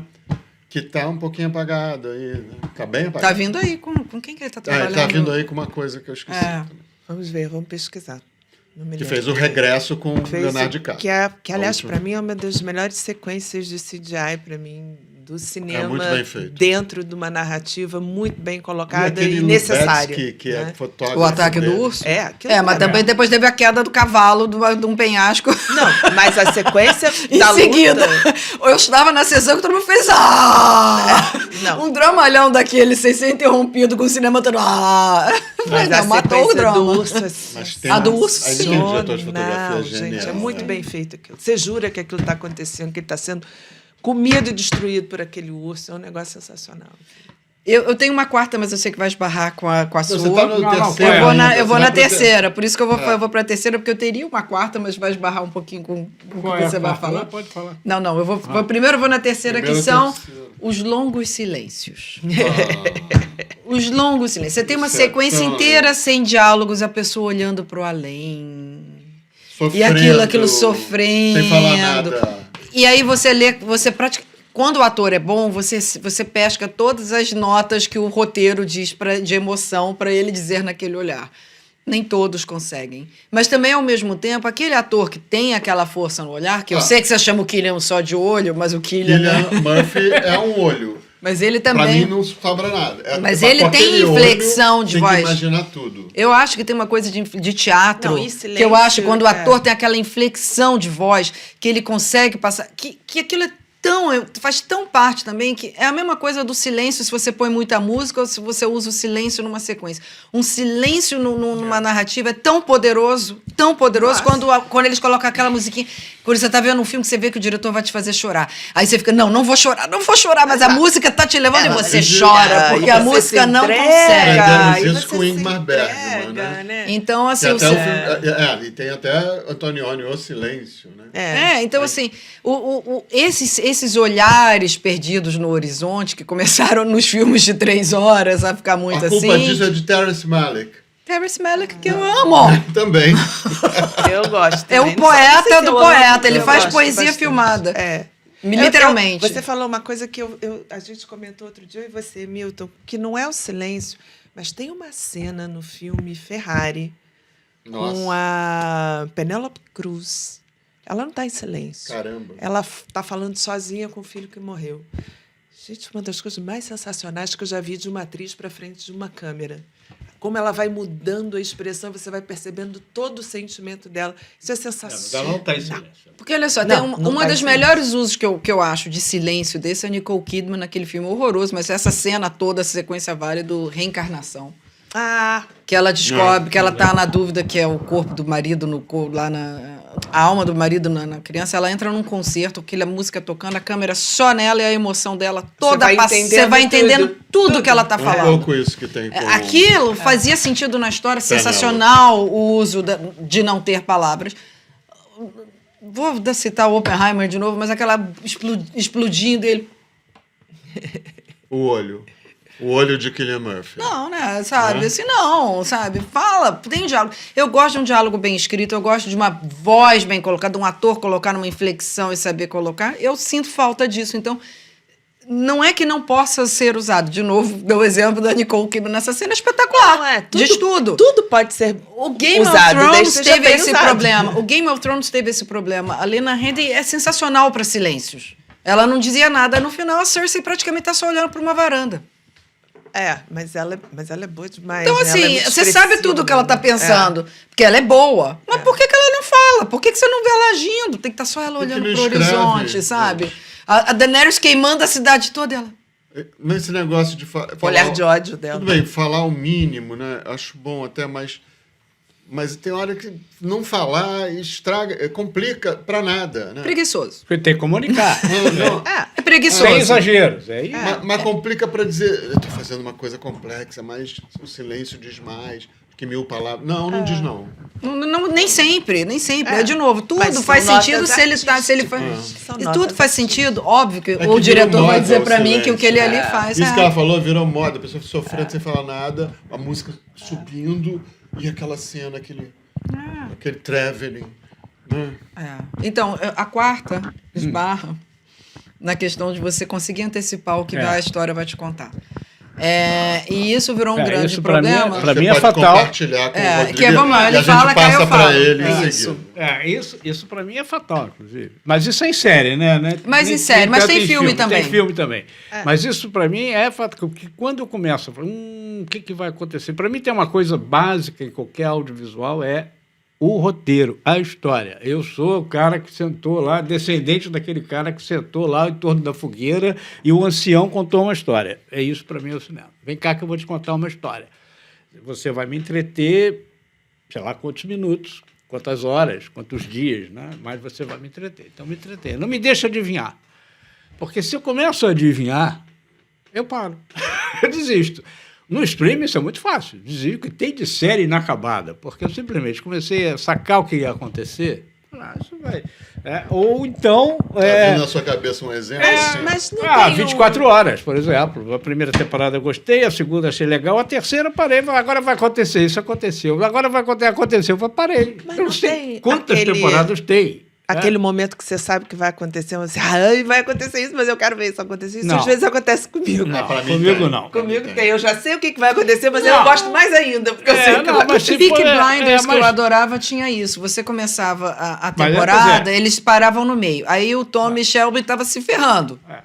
que tá um pouquinho apagado aí, né? Tá bem apagado. Tá vindo aí, com quem que ele tá Ele trabalhando? tá vindo aí com uma coisa que eu esqueci. É. também. Vamos ver, vamos pesquisar. Não me Que lembro. fez o regresso com o Fez Leonardo o- DiCaprio. que aliás, última. para mim, é uma das melhores sequências de CGI, para mim, do cinema. muito bem feito. Dentro de uma narrativa muito bem colocada aquele e necessária. Lubetsky, que é né? fotógrafo O ataque do dele. urso? É, aquilo Mas também depois teve a queda do cavalo de um penhasco. Não, mas a sequência Em da seguida, luta... eu estava na sessão que todo mundo fez Não. um dramalhão daquele, sem ser interrompido com o cinema todo Mas não, a matou o sequência drama. do urso é Mas tem A do urso, aí sim. tem um diretor de fotografia sensacional, genial. gente, é muito né? bem feito aquilo. Você jura que aquilo está acontecendo, que ele está sendo comido e destruído por aquele urso. É um negócio sensacional. Eu tenho uma quarta, mas eu sei que vai esbarrar com a Você sua. tá no Não, não, terceiro. Eu vou na, ainda, eu vou você na vai pro terceira, por isso que eu vou, É. eu vou pra terceira, porque eu teria uma quarta, mas vai esbarrar um pouquinho com o Qual que é a você vai quarta? falar. Não, pode falar. Não, primeiro eu vou na terceira, Primeiro que são terceiro. os longos silêncios. Ah, Os longos silêncios. Você tem uma Isso é sequência tão- inteira sem diálogos, a pessoa olhando pro além. E sofrendo, aquilo sofrendo. Sem falar nada. E aí você lê, você pratica. Quando o ator é bom, você pesca todas as notas que o roteiro diz de emoção para ele dizer naquele olhar. Nem todos conseguem. Mas também, ao mesmo tempo, aquele ator que tem aquela força no olhar, que eu sei que você chama o Cillian só de olho, mas o Cillian... Cillian Murphy é um olho. Mas ele Pra também... mim não sobra nada. Mas com ele tem aquele inflexão olho, de tem voz. que imaginar tudo. Eu acho que tem uma coisa de teatro, Não, e que eu acho silêncio, quando o ator é. tem aquela inflexão de voz, que ele consegue passar... Que aquilo é faz tão parte também, que é a mesma coisa do silêncio se você põe muita música ou se você usa o silêncio numa sequência. Um silêncio numa narrativa é tão poderoso Nossa. quando eles colocam aquela musiquinha. Quando você tá vendo um filme que você vê que o diretor vai te fazer chorar. Aí você fica, não vou chorar, mas a música tá te levando e você chora, porque a Você música se não entrega, consegue. Aprendemos e isso você com se Ingmar Bergman, entrega, né? Então, assim, Tem até o o filme, e tem até Antonioni, O Silêncio, né? então, assim, esses olhares perdidos no horizonte, que começaram nos filmes de 3 horas a ficar muito A culpa assim. disso é de Terrence Malick. Terrence Malick, que eu amo. Também. Eu gosto É o também. poeta Não sei se do eu poeta, amo, ele eu faz gosto poesia bastante. filmada. É. Literalmente. Você falou uma coisa que a gente comentou outro dia, eu e você, Milton, que não é o silêncio, mas tem uma cena no filme Ferrari com a Penélope Cruz. Ela não está em silêncio. Caramba. Ela está falando sozinha com o filho que morreu. Gente, uma das coisas mais sensacionais que eu já vi de uma atriz para frente de uma câmera. Como ela vai mudando a expressão, você vai percebendo todo o sentimento dela. Isso é Mas sensacional. ela não está em silêncio. Porque, olha só, Não, tem não uma tá das em melhores usos que eu acho de silêncio desse é a Nicole Kidman naquele filme horroroso, mas essa cena toda, essa sequência vale do Reencarnação. Ah, Que ela descobre que ela tá na dúvida que é o corpo do marido a alma do marido na criança. Ela entra num concerto, aquela música tocando, a câmera só nela e a emoção dela toda vai passa. entendendo Você vai entendendo tudo que ela tá É um falando. pouco isso que tem com... Aquilo fazia sentido na história, Penélope. sensacional o uso de não ter palavras. Vou citar o Oppenheimer de novo, mas aquela explodindo ele. O olho de Cillian Murphy. Não, né? Sabe? Assim, não, sabe? Fala, tem diálogo. Eu gosto de um diálogo bem escrito, eu gosto de uma voz bem colocada, um ator colocar numa inflexão e saber colocar. Eu sinto falta disso. Então, não é que não possa ser usado. De novo, dou o exemplo da Nicole Kidman nessa cena espetacular. não é. Diz tudo. Tudo pode ser O Game usado, of Thrones desde que seja teve bem esse usado. problema. O Game of Thrones teve esse problema. A Lena Headey é sensacional para silêncios. Ela não dizia nada. No final, a Cersei praticamente está só olhando para uma varanda. Mas ela é boa demais. Então, né? Ela é assim, muito você sabe tudo o que ela tá expressiva, pensando. Porque ela é boa. Mas por que ela não fala? Por que você não vê ela agindo? Tem que estar só ela Por que olhando não pro escreve, horizonte, sabe? gente? A Daenerys queimando a cidade toda. Ela... Mas esse negócio de falar... O olhar de ódio dela. Tudo bem, falar o mínimo, né? Acho bom até, mas tem hora que não falar estraga, complica pra nada, né? Preguiçoso. Porque tem que comunicar. Não, É preguiçoso. Sem exageros. É isso. mas complica pra dizer, eu tô fazendo uma coisa complexa, mas o silêncio diz mais que 1000 palavras. Não diz não. Nem sempre. É de novo, tudo Mas são faz sentido notas se ele faz. São E notas tudo faz sentido, óbvio que que o diretor virou vai moda dizer o pra mim que o que ele ali silêncio. faz Isso que ela falou virou moda, a pessoa sofrendo sem falar nada, a música subindo e aquela cena, aquele traveling. Né? Então, a quarta esbarra na questão de você conseguir antecipar o que a história vai te contar. E isso virou um grande isso pra problema. Pra mim Você é pode fatal. compartilhar com o Rodrigo, que vamos lá, ele e a fala gente que aí eu passa falo. para ele em Isso. seguida. Isso para mim é fatal, inclusive. Mas isso é em série, né? Mas Nem- em série, nem mas tanto tem em filme também. Tem filme também. Mas isso para mim é fatal, porque quando eu começo a falar, o que vai acontecer? Para mim tem uma coisa básica em qualquer audiovisual, é o roteiro, a história. Eu sou o cara que sentou lá, descendente daquele cara que sentou lá em torno da fogueira e o ancião contou uma história. É isso para mim é o cinema. Vem cá que eu vou te contar uma história. Você vai me entreter, sei lá quantos minutos, quantas horas, quantos dias, né? Mas você vai me entreter. Então me entreter. Não me deixa adivinhar. Porque se eu começo a adivinhar, eu paro. Eu desisto. No streaming isso é muito fácil. Dizer que tem de série inacabada, porque eu simplesmente comecei a sacar o que ia acontecer. Isso vai. Ou então. Tá vindo na sua cabeça um exemplo? assim? Mas não tem 24 horas, por exemplo. A primeira temporada eu gostei, a segunda achei legal, a terceira eu parei, agora vai acontecer, isso aconteceu. Agora vai acontecer, aconteceu, eu parei. Mas Eu não não sei tem quantas aquele- temporadas tem. Aquele momento que você sabe que vai acontecer, você, ai, vai acontecer isso, mas eu quero ver isso acontecer. Isso Não. às vezes acontece comigo. Não, pra mim comigo tem. não. Comigo tem. Eu já sei o que vai acontecer, mas eu Não. gosto mais ainda, porque eu sei o que não, vai mas acontecer. se Peaky for- Blinders, que mas- eu adorava, tinha isso. Você começava a Mas, temporada, pois é. eles paravam no meio. Aí o Tommy Shelby estava se ferrando. É.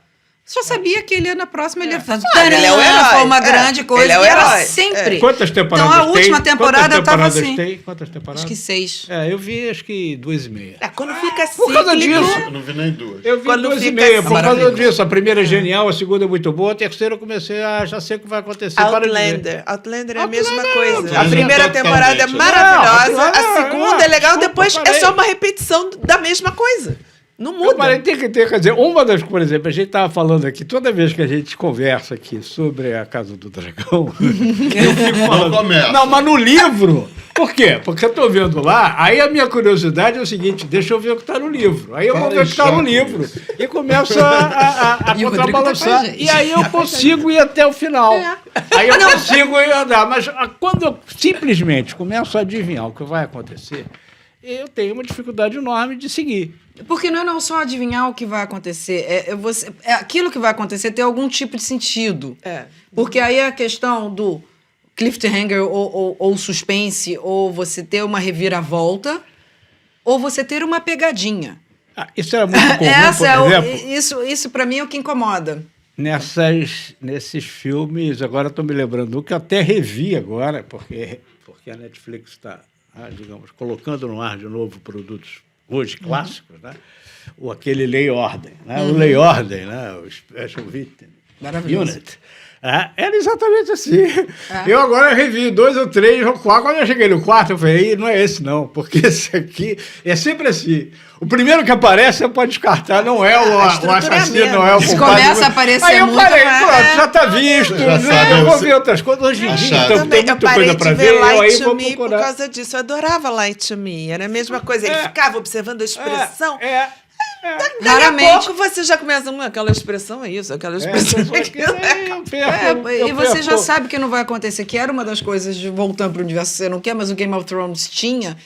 Só sabia que ele ia na próxima, ele ia fazer. Ele é o herói. Foi uma grande coisa. Ele é o e era herói. sempre. Quantas temporadas Então, a tem? última temporada Quantas tava temporadas assim. tem? Quantas temporadas? Acho que 6. Eu vi acho que 2,5. Quando fica cíclico... Por causa disso. Eu não vi nem duas. Eu vi Quando 2,5, fica por causa maravilhoso. disso. A primeira é genial, a segunda é muito boa, a terceira eu comecei a já sei o que vai acontecer. Para de ver. Outlander é a mesma coisa. Outlander A primeira totalmente. temporada é Não, maravilhosa, Outlander, a segunda é legal, desculpa, depois é parei. só uma repetição da mesma coisa. Não Eu parei, muda. tem que ter, quer dizer, uma das, por exemplo, a gente estava falando aqui, toda vez que a gente conversa aqui sobre a Casa do Dragão, eu fico falando. começa. Não, mas no livro. Por quê? Porque eu estou vendo lá, aí a minha curiosidade é o seguinte: deixa eu ver o que está no livro. Aí eu vou Para ver o que está no choque. livro. E começo a E o Rodrigo tá contrabalançar. com a gente. E aí eu consigo ir até o final. Aí eu consigo ir andar. Mas quando eu simplesmente começo a adivinhar o que vai acontecer, eu tenho uma dificuldade enorme de seguir. Porque não é não só adivinhar o que vai acontecer, aquilo que vai acontecer ter algum tipo de sentido. É. Porque aí a questão do cliffhanger ou suspense, ou você ter uma reviravolta, ou você ter uma pegadinha. Isso era muito comum, por exemplo, Isso para mim é o que incomoda. nesses filmes. Agora estou me lembrando um que eu até revi agora, porque a Netflix está, digamos, colocando no ar de novo produtos hoje clássicos, né? Ou aquele Lei e Ordem, né? O Lei e Ordem, né? O Special Victim Maravilhoso. Unit. Era exatamente assim. Eu agora revi 2 ou 3 ou 4. Quando eu cheguei no 4, eu falei, não é esse não, porque esse aqui é sempre assim. O primeiro que aparece, você pode descartar, não é o assassino, não é o Se culpado. começa a aparecer Aí eu muito, parei, né? pronto, já está visto. Já sabe, Eu vou você- ver outras coisas. Hoje em dia, Achado. então, Também, tem eu muita parei coisa de para ver ver, eu aí Light to vou Me por procurar. causa disso. Eu adorava Light to Me. Era a mesma coisa. Ele ficava observando a expressão. Daqui a Raramente. pouco você já começa, aquela expressão é isso, aquela expressão é aquilo. E você já sabe que não vai acontecer, que era uma das coisas, voltando para o universo que você não quer, mas o Game of Thrones tinha,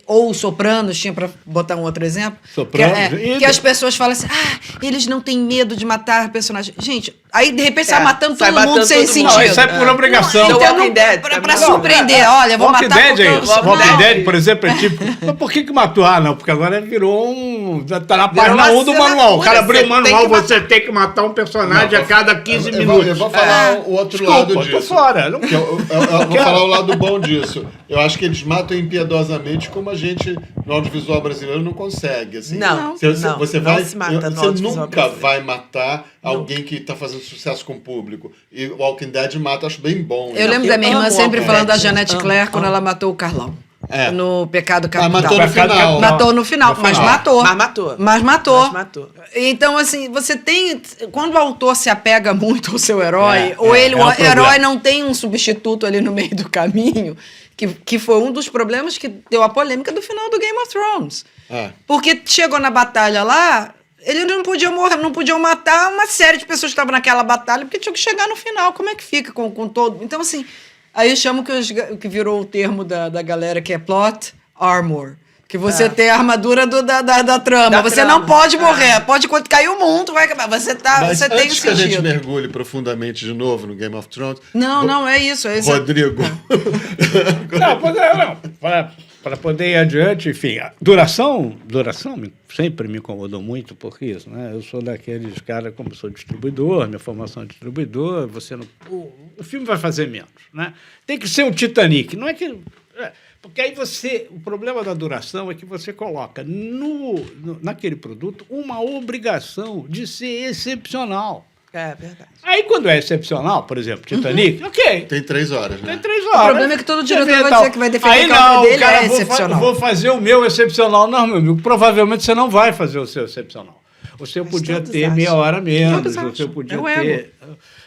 ou o Sopranos tinha, para botar um outro exemplo, Sopranos, que as pessoas falam assim, eles não têm medo de matar personagens. Gente, aí de repente sai matando sai todo mundo matando sem todo mundo. Não, sentido. isso é por obrigação. The Então, Walking Dead para também. surpreender, olha, vou Walking matar Dead é porque isso. eu- Walking Não. Dead, por exemplo, é tipo. Mas por que matou? Não, porque agora virou um. Tá na página uma 1 do manual. O cara abriu o assinatura, manual, você tem você tem que matar um personagem a cada 15 Eu minutos. vou falar o outro lado Desculpa, tô disso. fora. Não Que eu vou falar o lado bom disso. Eu acho que eles matam impiedosamente como a gente, no audiovisual brasileiro, não consegue. Assim. Não, Você não vai, se mata no você audiovisual nunca brasileiro. vai matar alguém que está fazendo sucesso com o público. E o Walking Dead mata, acho bem bom. Eu lembro da minha irmã amo sempre Walking falando da Dead, Janete amo, Claire quando ela matou o Carlão. É. No Pecado Ah, Capital. matou no final. Matou no final, mas matou. Mas matou. Mas matou. Mas matou. Então, assim, você tem. Quando o autor se apega muito ao seu herói, o um herói problema. não tem um substituto ali no meio do caminho, que foi um dos problemas que deu a polêmica do final do Game of Thrones. É. Porque chegou na batalha lá, eles não podiam morrer, não podiam matar uma série de pessoas que estavam naquela batalha, porque tinham que chegar no final. Como é que fica com todo. Então, assim, aí eu chamo que virou o termo da galera que é plot armor. Que você tem a armadura da trama. Da Você trama, não pode morrer. Pode cair o mundo, vai acabar. Você Mas tem o antes que a gente sentido. mergulhe profundamente de novo no Game of Thrones... Não, é isso. É isso. Rodrigo... Não, pois é, não. Para poder ir adiante, enfim, a duração sempre me incomodou muito por isso, né? Eu sou daqueles caras, como sou distribuidor, minha formação é distribuidor, você não, o filme vai fazer menos, né? Tem que ser um Titanic, não é que... Porque aí o problema da duração é que você coloca naquele produto uma obrigação de ser excepcional. É verdade. Aí, quando é excepcional, por exemplo, Titanic, ok. Tem 3 horas, né? Tem 3 horas. O problema é que todo diretor vai dizer que vai defender aí que a obra dele cara, é excepcional. Vou fazer o meu excepcional. Não, meu amigo, provavelmente você não vai fazer o seu excepcional. Você podia todos ter acham. meia hora menos. Todos acham.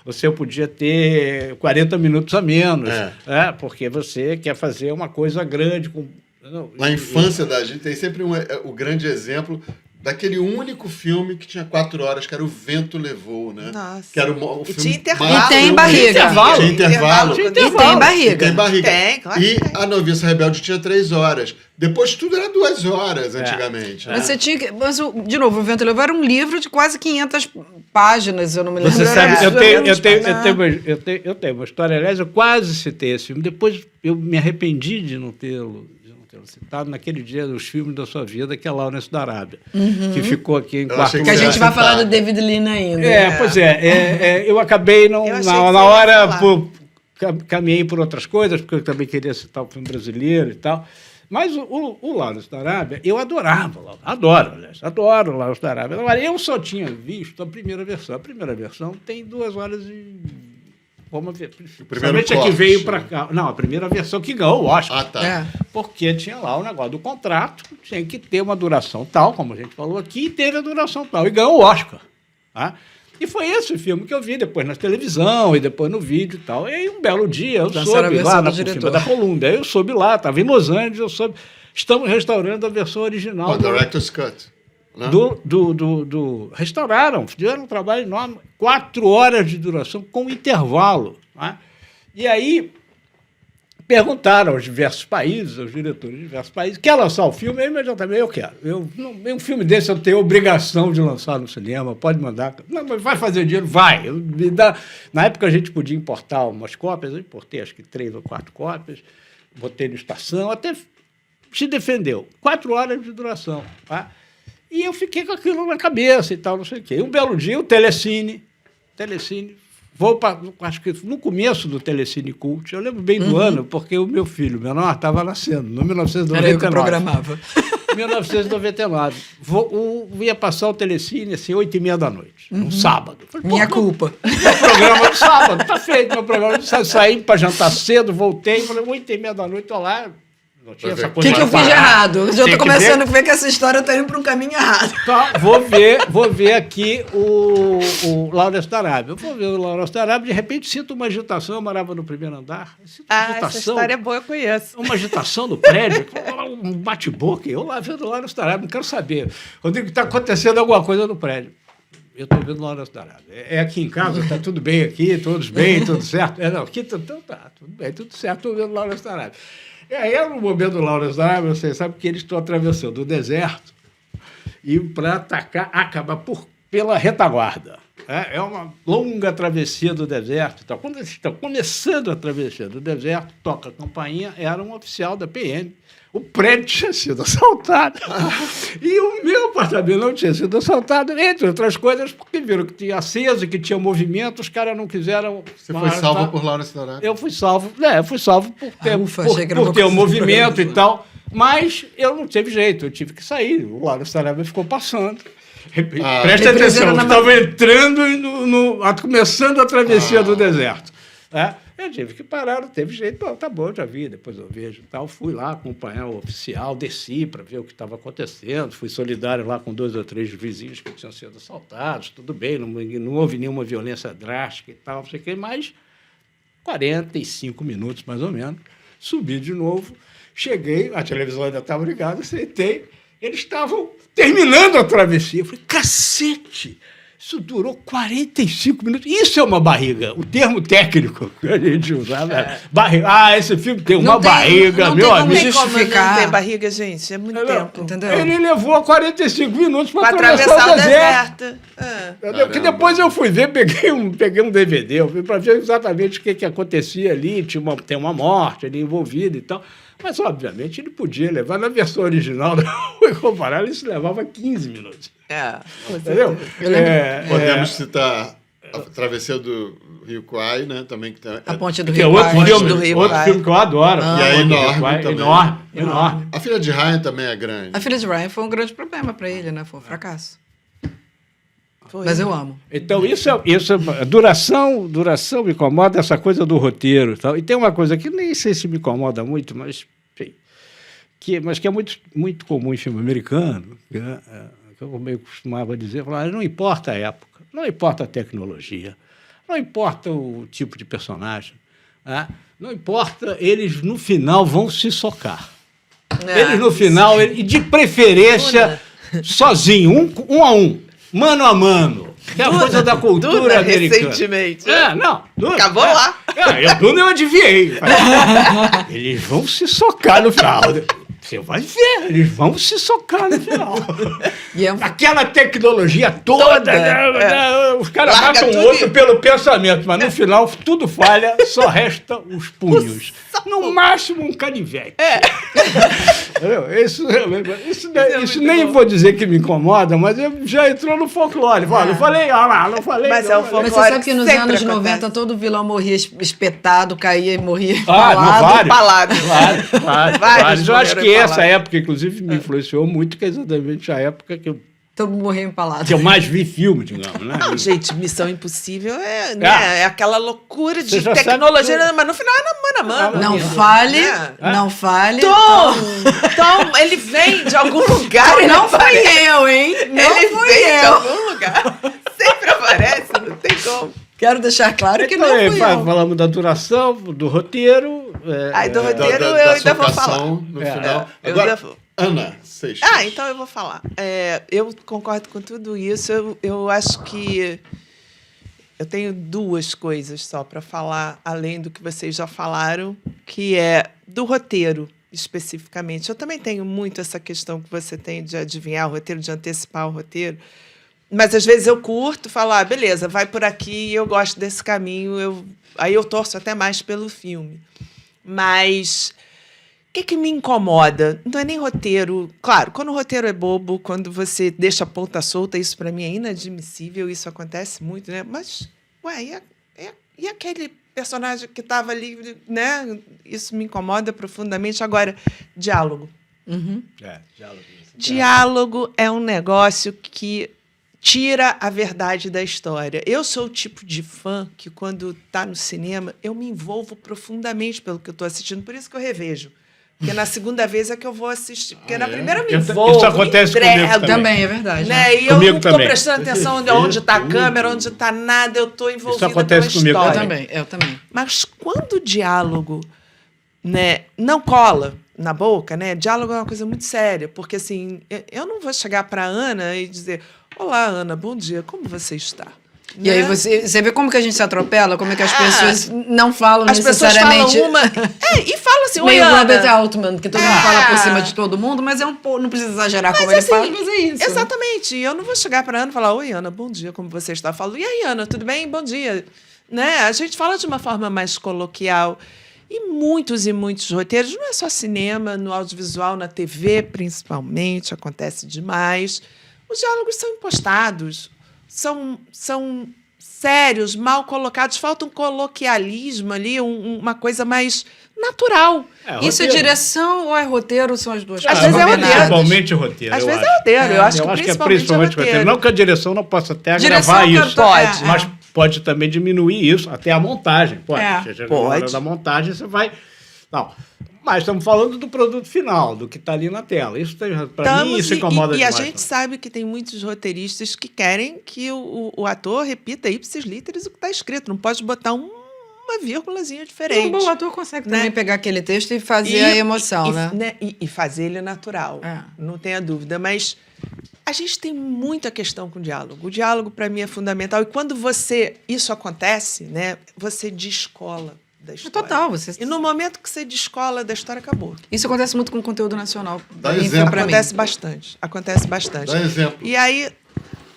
Você podia ter 40 minutos a menos. É. Porque você quer fazer uma coisa grande. Na infância da gente tem sempre o grande exemplo daquele único filme que tinha 4 horas, que era O Vento Levou, né? Nossa. Que era o E filme tinha intervalo. mais E tem longo. barriga. Tinha intervalo. Tinha E tem barriga. Tem barriga. Tem, claro E que tem. A Noviça Rebelde tinha 3 horas. Depois tudo era 2 horas, antigamente. Mas você tinha que... de novo, O Vento Levou era um livro de quase 500 páginas, eu não me lembro. Você sabe, É, eu tenho uma história, aliás, eu quase citei esse filme. Depois eu me arrependi de não tê-lo citado naquele dia dos filmes da sua vida, que é Lawrence da Arábia, que ficou aqui em quarto achei Que a lugar. gente vai citar. falar do David Lean ainda. Pois eu acabei, Eu achei que na você ia hora, falar. caminhei por outras coisas, porque eu também queria citar o filme brasileiro e tal. Mas o Lawrence da Arábia, eu adoro o Lawrence da Arábia. Agora, eu só tinha visto a primeira versão. A primeira versão tem 2 horas e... Vamos ver. Principalmente a que corte, veio para né? cá. Não, a primeira versão que ganhou o Oscar. Ah, tá. É. Porque tinha lá o negócio do contrato, tinha que ter uma duração tal, como a gente falou aqui, e teve a duração tal. E ganhou o Oscar. Tá? E foi esse o filme que eu vi depois na televisão e depois no vídeo e tal. E aí, um belo dia, eu Lançaram a soube versão lá do na diretor. cima da Colômbia. Eu soube lá, estava em Los Angeles, eu soube. Estamos restaurando a versão original. O Director's Cut. Né? Restauraram, fizeram um trabalho enorme, 4 horas de duração com intervalo. Né? E aí perguntaram aos diversos países, aos diretores de diversos países, quer lançar o filme? Eu imediatamente, eu quero. Um filme desse eu tenho obrigação de lançar no cinema, pode mandar. Não, mas vai fazer dinheiro? Vai. Na época a gente podia importar umas cópias, eu importei acho que 3 ou 4 cópias, botei no Estação, até se defendeu. 4 horas de duração. Tá? E eu fiquei com aquilo na cabeça e tal, não sei o quê. E um belo dia, o Telecine, acho que no começo do Telecine Cult, eu lembro bem do ano, porque o meu filho menor estava nascendo, no 1999. Era eu que programava. 1999. Ia passar o Telecine, assim, 8h30 da noite, um sábado. Falei, Minha culpa. Meu programa de sábado, tá feito meu programa de sábado. Saí para jantar cedo, voltei, falei, 8h30 da noite, tô lá. Não tinha essa O coisa que eu de fiz de parar. errado? Eu já Tem tô que começando a ver que essa história tá indo para um caminho errado. Tá, vou ver aqui o Lawrence da Arábia. Eu vou ver o Lawrence da Arábia, de repente sinto uma agitação, eu morava no primeiro andar. Sinto uma agitação, essa história é boa, eu conheço. uma agitação no prédio, um bate-boca, eu lá vendo o Lawrence da Arábia, não quero saber. Rodrigo, está acontecendo alguma coisa no prédio. Eu estou vendo o Lawrence da Arábia. É aqui em casa, está tudo bem aqui, todos bem, tudo certo? Não, aqui então tá, tudo bem, tudo certo, estou vendo o Lawrence da Arábia. E aí, no momento do Lawrence da Arábia, você sabe que eles estão atravessando o deserto e para atacar, acabar pela retaguarda. É uma longa travessia do deserto. Então, quando eles estão começando a travessia do deserto, toca a campainha, era um oficial da PM. O prédio tinha sido assaltado. E o meu apartamento não tinha sido assaltado, entre outras coisas, porque viram que tinha aceso, que tinha movimento, os caras não quiseram... Você foi salvo por Lawrence da Arábia? Eu fui salvo por ter, Ufa, achei que era por uma ter o coisa movimento e programa. tal, mas eu não teve jeito, eu tive que sair. O Lawrence da Arábia ficou passando. Presta atenção, eu estava entrando começando a travessia do deserto. Eu tive que parar, não teve jeito. Pô, tá bom, já vi, depois eu vejo e tal. Fui lá acompanhar o oficial, desci para ver o que estava acontecendo, fui solidário lá com 2 ou 3 vizinhos que tinham sido assaltados, tudo bem, não houve nenhuma violência drástica e tal, não sei o quê, mas 45 minutos, mais ou menos, subi de novo, cheguei, a televisão ainda estava ligada, sentei, eles estavam terminando a travessia. Eu falei, cacete! Isso durou 45 minutos. Isso é uma barriga. O termo técnico que a gente usava. Barriga. Esse filme tem uma barriga, não meu tem como amigo. Não tem como justificar. não ter barriga, gente. É muito tempo. Entendeu? Ele levou 45 minutos para Pra atravessar o deserto. Entendeu? Que depois eu fui ver, peguei um DVD, eu fui para ver exatamente o que acontecia ali, tem uma morte ali envolvida e tal. Mas, obviamente, ele podia levar, na versão original, foi comparar, isso levava 15 minutos. Entendeu? Podemos citar a travessia do Rio Kwai, né? Também que tem, A Ponte do Que é Rio outro Kwai. filme, do Rio outro Kwai. filme que eu adoro. E é enorme também. Enorme. A Filha de Ryan também é grande. A Filha de Ryan foi um grande problema para ele, né? Foi um fracasso. Foi. Mas eu amo. Então, isso é duração me incomoda, essa coisa do roteiro e tal. E tem uma coisa que nem sei se me incomoda muito, mas, enfim, que é muito, muito comum em filme americano, que eu meio costumava dizer, falar, não importa a época, não importa a tecnologia, não importa o tipo de personagem, né? Não importa, eles no final vão se socar. Eles no final, e de preferência, sozinho, um a um. Mano a mano. Que é a coisa da cultura Duna, americana. recentemente. Duna. Acabou lá. Duna eu adivinhei. Eles vão se socar no final. Você vai ver, eles vão se socar no final. E é Aquela tecnologia toda, os caras Larga matam o tudo outro e- pelo pensamento, mas no final tudo falha, só resta os punhos. No máximo um canivete. Entendeu? Isso nem vou dizer que me incomoda, mas já entrou no folclore. Não falei, não falei. Mas não é o falei. Mas você sabe que nos Sempre anos acontece. 90 todo vilão morria espetado, caía e morria No empalado. vários. Empalado. Vários. Vários Eu acho que morreram essa empalados. época, inclusive, me influenciou muito, que é exatamente a época que Todo mundo morria empalado. eu mais vi filme, digamos, né? Não, gente, Missão Impossível é aquela loucura de Você já sabe tecnologia, tudo. mas no final é mano a mano. Não amigo. fale, É. não fale. Tom, ele vem de algum lugar. ele Não fui aparece. eu, hein? Não Ele fui vem de eu. algum lugar. Sempre aparece, não tem como. Quero deixar claro que Então, não fui eu. falamos da duração, do roteiro. Aí do Da- roteiro da- eu da ainda vou socação falar. no final. eu Agora, ainda vou. Ana Seixas. Então eu vou falar. Eu concordo com tudo isso. Eu acho que eu tenho duas coisas só para falar, além do que vocês já falaram, que é do roteiro, especificamente. Eu também tenho muito essa questão que você tem de adivinhar o roteiro, de antecipar o roteiro. Mas, às vezes, eu curto, falo, beleza, vai por aqui, eu gosto desse caminho, aí eu torço até mais pelo filme. Mas o que me incomoda? Não é nem roteiro. Claro, quando o roteiro é bobo, quando você deixa a ponta solta, isso para mim é inadmissível, isso acontece muito, né? Mas, e aquele personagem que estava ali, né? Isso me incomoda profundamente. Agora, diálogo. Diálogo é um negócio que tira a verdade da história. Eu sou o tipo de fã que, quando está no cinema, eu me envolvo profundamente pelo que eu estou assistindo. Por isso que eu revejo. Porque na segunda vez é que eu vou assistir. Porque na primeira eu me envolvo, Isso acontece me comigo entrego, Também é verdade. né? E eu Comigo não estou também. prestando atenção onde está a câmera, onde está nada. Eu estou envolvida acontece pela comigo história. Eu também. Mas quando o diálogo, né, não cola na boca, né? Diálogo é uma coisa muito séria, porque assim, eu não vou chegar para Ana e dizer: "Olá, Ana, bom dia, como você está?" E aí você vê como que a gente se atropela, como é que as pessoas não falam As pessoas necessariamente. falam uma e falam assim: "Oi, Meio Ana." Robert Altman, que todo mundo fala por cima de todo mundo, mas não precisa exagerar como ele assim, fala, mas é isso. Exatamente. Eu não vou chegar para Ana e falar: "Oi, Ana, bom dia, como você está?" Eu falo: "E aí, Ana, tudo bem? Bom dia." Né? A gente fala de uma forma mais coloquial. E muitos roteiros, não é só cinema, no audiovisual, na TV, principalmente, acontece demais. Os diálogos são impostados, são sérios, mal colocados, falta um coloquialismo ali, uma coisa mais natural. Isso é direção ou é roteiro? São as duas Às coisas. vezes é combinadas. roteiro. Principalmente o roteiro. Às eu vezes acho. é roteiro, eu acho Eu que acho que é principalmente principalmente roteiro. Não que a direção não possa até Direção agravar eu isso. tô- Pode, Mas pode também diminuir isso, até a montagem. Pode. Chega na hora pode. da montagem, você vai... Não. Mas estamos falando do produto final, do que está ali na tela. Isso, para mim, isso incomoda e demais. a gente sabe que tem muitos roteiristas que querem que o ator repita ipsis literis o que está escrito. Não pode botar uma vírgulazinha diferente. Um bom ator consegue né? também pegar aquele texto e fazer a emoção, né? E fazer ele natural. Não tenha dúvida. Mas A gente tem muita questão com o diálogo. O diálogo, para mim, é fundamental. E quando isso acontece, né, você descola da história. Total. Você... E no momento que você descola da história, acabou. Isso acontece muito com conteúdo nacional. Dá exemplo. Acontece bastante. Acontece bastante. Dá exemplo. E aí...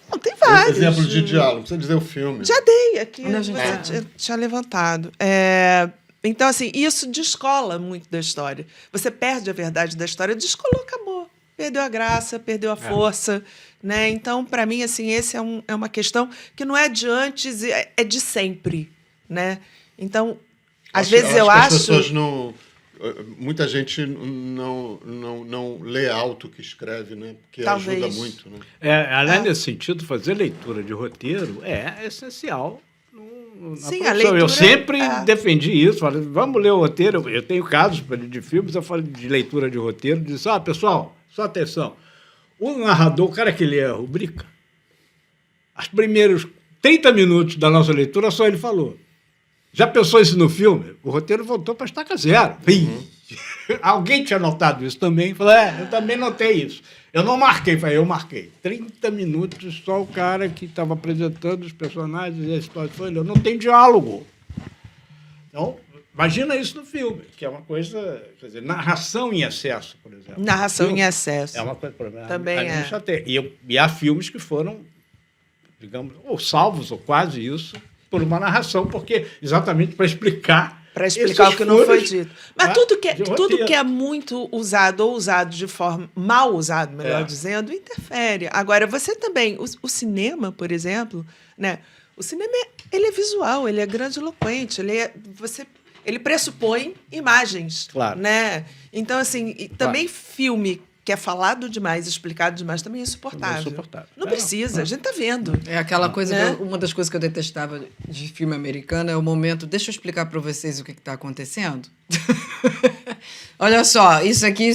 Não, tem vários. Exemplo de diálogo, não precisa dizer o filme. Já dei aqui, Onde a gente você tinha levantado. Então, assim, isso descola muito da história. Você perde a verdade da história, descolou, acabou. Perdeu a graça, perdeu a força, né? Então, para mim, assim, esse é uma questão que não é de antes, é de sempre, né? Então, às vezes eu que acho... as pessoas não... Muita gente não lê alto o que escreve, né? Porque Talvez. ajuda muito, né? Além desse sentido, fazer leitura de roteiro é essencial. Sim, a leitura... Eu sempre defendi isso. Falei, vamos ler o roteiro. Eu tenho casos de filmes, eu falo de leitura de roteiro. Disse, pessoal, só atenção. O narrador, o cara que lê a rubrica, os primeiros 30 minutos da nossa leitura, só ele falou. Já pensou isso no filme? O roteiro voltou para estaca zero. Alguém tinha notado isso também? Falou, eu também notei isso. Eu não marquei, falei, eu marquei. 30 minutos, só o cara que estava apresentando os personagens e a história. Falei, não tem diálogo. Então, imagina isso no filme, que é uma coisa... Quer dizer, narração em excesso, por exemplo. Narração em excesso. É uma coisa... Também é. E há filmes que foram, digamos, ou salvos, ou quase isso, por uma narração, porque exatamente para explicar o que não foi dito. Mas tudo roteiro. que é muito usado ou usado de forma mal usado, melhor dizendo, interfere. Agora, você também, o cinema, por exemplo, né? O cinema ele é visual, ele é grandiloquente, ele pressupõe imagens, Claro. né? Então, assim, também filme que é falado demais, explicado demais, também é insuportável. Não precisa, a gente tá vendo. É aquela coisa, Né? uma das coisas que eu detestava de filme americano é o momento, deixa eu explicar para vocês o que está acontecendo. Olha só, isso aqui.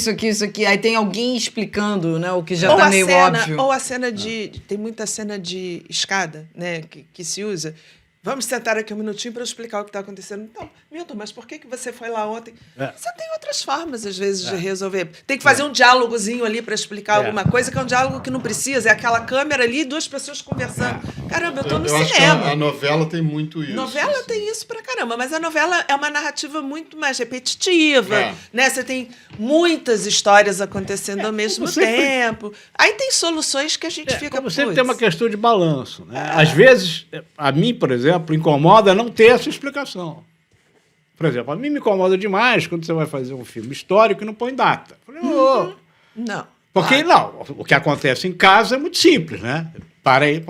Aí tem alguém explicando, né, o que já está meio óbvio. Ou a cena de... Tem muita cena de escada, né, que se usa. Vamos sentar aqui um minutinho para eu explicar o que está acontecendo. Então, Milton, mas por que você foi lá ontem? Você tem outras formas, às vezes, de resolver. Tem que fazer um diálogozinho ali para explicar alguma coisa, que é um diálogo que não precisa. É aquela câmera ali e duas pessoas conversando. Caramba, eu tô no cinema. Acho que a novela tem muito isso. Novela assim. tem isso pra caramba, mas a novela é uma narrativa muito mais repetitiva, né? Você tem muitas histórias acontecendo ao mesmo tempo. Aí tem soluções que a gente fica... Como sempre tem uma questão de balanço, né? Às vezes, a mim, por exemplo, incomoda não ter essa explicação. Por exemplo, a mim me incomoda demais quando você vai fazer um filme histórico e não põe data. Eu falei, Não. porque o que acontece em casa é muito simples, né? Para aí,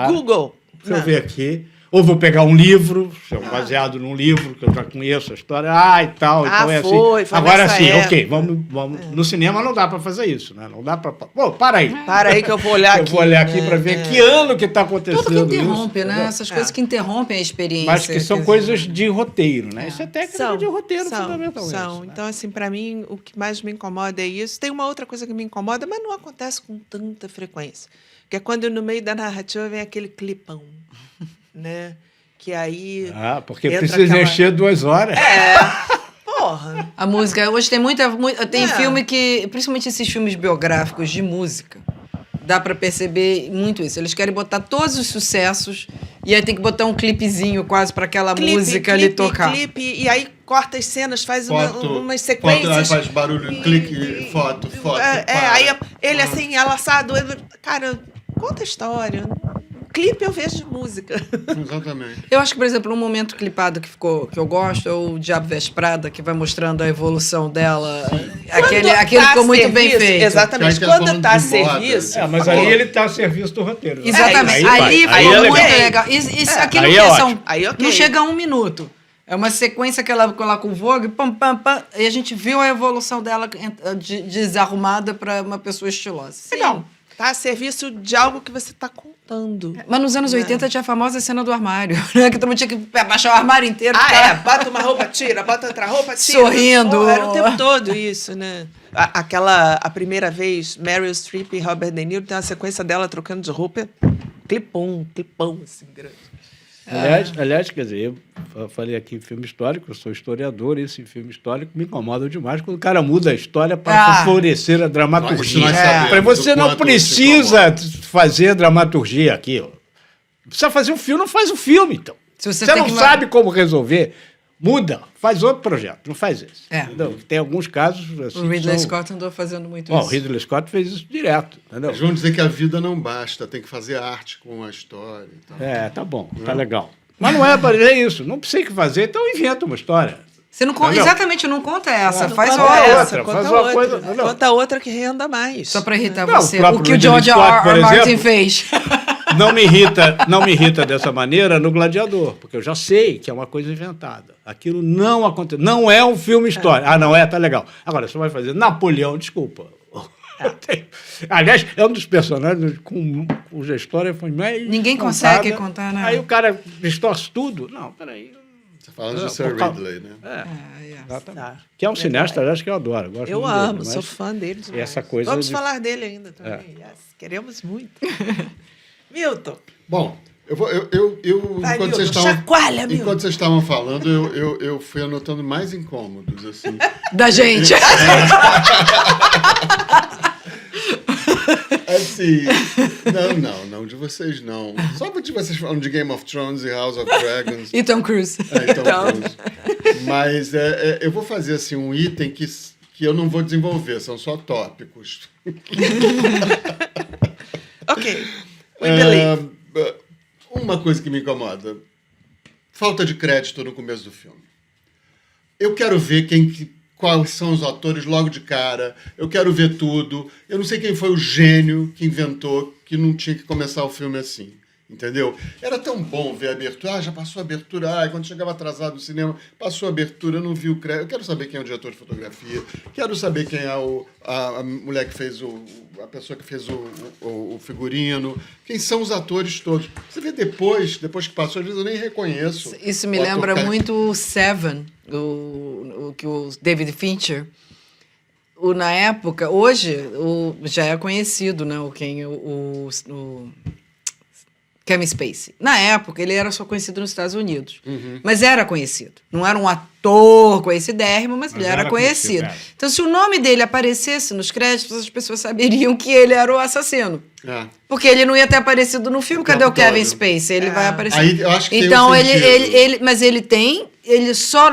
Google. Deixa eu ver aqui. Ou vou pegar um livro, baseado num livro, que eu já conheço a história, e tal. Então é foi assim. Agora nessa sim, época. ok, vamos. No cinema não dá para fazer isso, né? Não dá para. Pô, para aí. Para aí que eu vou olhar aqui. Eu vou olhar aqui para ver que ano que está acontecendo. Tudo que interrompe, isso, né? entendeu? Essas coisas que interrompem a experiência. Mas que são coisas de roteiro, né? Isso é técnica de roteiro, fundamentalmente. São. Né? Então, assim, para mim, o que mais me incomoda é isso. Tem uma outra coisa que me incomoda, mas não acontece com tanta frequência. Que é quando no meio da narrativa vem aquele clipão, né? Que aí... porque precisa encher 2 horas. Porra. A música, hoje tem tem filme que, principalmente esses filmes biográficos de música, dá pra perceber muito isso. Eles querem botar todos os sucessos e aí tem que botar um clipezinho quase pra aquela música ali tocar. E aí corta as cenas, faz umas sequências. Aí faz barulho, clique, foto. Aí ele assim, enlaçado. Cara, conta a história. Clipe eu vejo de música. Exatamente. Eu acho que, por exemplo, um momento clipado que eu gosto é o Diabo Veste Prada, que vai mostrando a evolução dela. Aquele ficou muito bem feito. Exatamente. Quando está a serviço... Mas aí ele está a serviço do roteiro. Né? Exatamente. Ali ficou muito legal. Aquilo não chega a 1 minuto. É uma sequência que ela coloca o Vogue, pam, pam, pam, e a gente viu a evolução dela desarrumada para uma pessoa estilosa. Legal. Tá a serviço de algo que você está contando. Mas nos anos 80 tinha a famosa cena do armário, né? Que todo mundo tinha que abaixar o armário inteiro. Bota uma roupa, tira, bota outra roupa, tira. Sorrindo. Era o tempo todo isso, né? A primeira vez, Meryl Streep e Robert De Niro, tem uma sequência dela trocando de roupa, clipão, assim, grande. Aliás, quer dizer, eu falei aqui em filme histórico, eu sou historiador, e esse filme histórico me incomoda demais quando o cara muda a história para favorecer a dramaturgia. Nós sabemos Você o não quanto precisa fazer dramaturgia aqui. Ó. Precisa fazer um filme, não faz o filme, então. Se você Você tem não que- sabe como resolver, muda, faz outro projeto, não faz esse. É. Entendeu? Tem alguns casos assim, O Ridley que são... Scott andou fazendo muito Bom, o isso. Ridley Scott fez isso direto, entendeu? Eles vão dizer que a vida não basta, tem que fazer arte com a história e tal. Tá bom, tá legal. Mas não é isso, não precisa que fazer, então inventa uma história. Você não conta, Entendeu? exatamente, não conta essa, Não faz conta outra. essa, outra, conta faz uma outra. coisa- não. Conta outra que renda mais. Só para irritar Não, você. o próprio O que o Ridley George Scott, R. por R. Martin exemplo. fez. Não me irrita dessa maneira no Gladiador, porque eu já sei que é uma coisa inventada. Aquilo não aconteceu. Não é um filme histórico. Ah, não é? Tá legal. Agora, você vai fazer Napoleão, desculpa. Aliás, é um dos personagens cuja história foi mais Ninguém contada. consegue contar, né? Aí o cara distorce tudo. Não, peraí. Você fala de Sir por causa- Ridley, né? Exatamente. Tá. Que é um cineasta, aliás, que eu adoro. Gosto Eu muito amo, dele, sou mas fã dele demais. essa coisa Vamos de- falar dele ainda também. Yes, queremos muito. Milton, Bom, Vai, enquanto, Milton, vocês estavam, chacoalha, Milton. enquanto vocês estavam falando, eu fui anotando mais incômodos, assim. Da gente. Assim, não, de vocês não. Só de vocês falando de Game of Thrones e House of Dragons. E Tom Cruise. Então, mas eu vou fazer assim um item que eu não vou desenvolver, são só tópicos. ok. We believe. Uma coisa que me incomoda: falta de crédito no começo do filme. Eu quero ver quais são os atores logo de cara. Eu quero ver tudo. Eu não sei quem foi o gênio que inventou que não tinha que começar o filme assim. Entendeu? Era tão bom ver a abertura. Já passou a abertura. Quando chegava atrasado no cinema, passou a abertura, eu não vi o crédito. Eu quero saber quem é o diretor de fotografia. Quero saber quem é a mulher que fez a pessoa que fez o figurino. Quem são os atores todos. Você vê depois que passou, às vezes eu nem reconheço. Isso me o ator lembra que- muito o Seven, que o David Fincher. Na época, hoje, já é conhecido, né? O Kevin Spacey. Na época, ele era só conhecido nos Estados Unidos. Mas era conhecido. Não era um ator conhecidérrimo, mas ele era conhecido. Então, se o nome dele aparecesse nos créditos, as pessoas saberiam que ele era o assassino. É. Porque ele não ia ter aparecido no filme. Cadê o tempo Kevin todo. Spacey? Ele vai aparecer. Aí eu acho que tem então, um sentido. mas ele tem. Ele só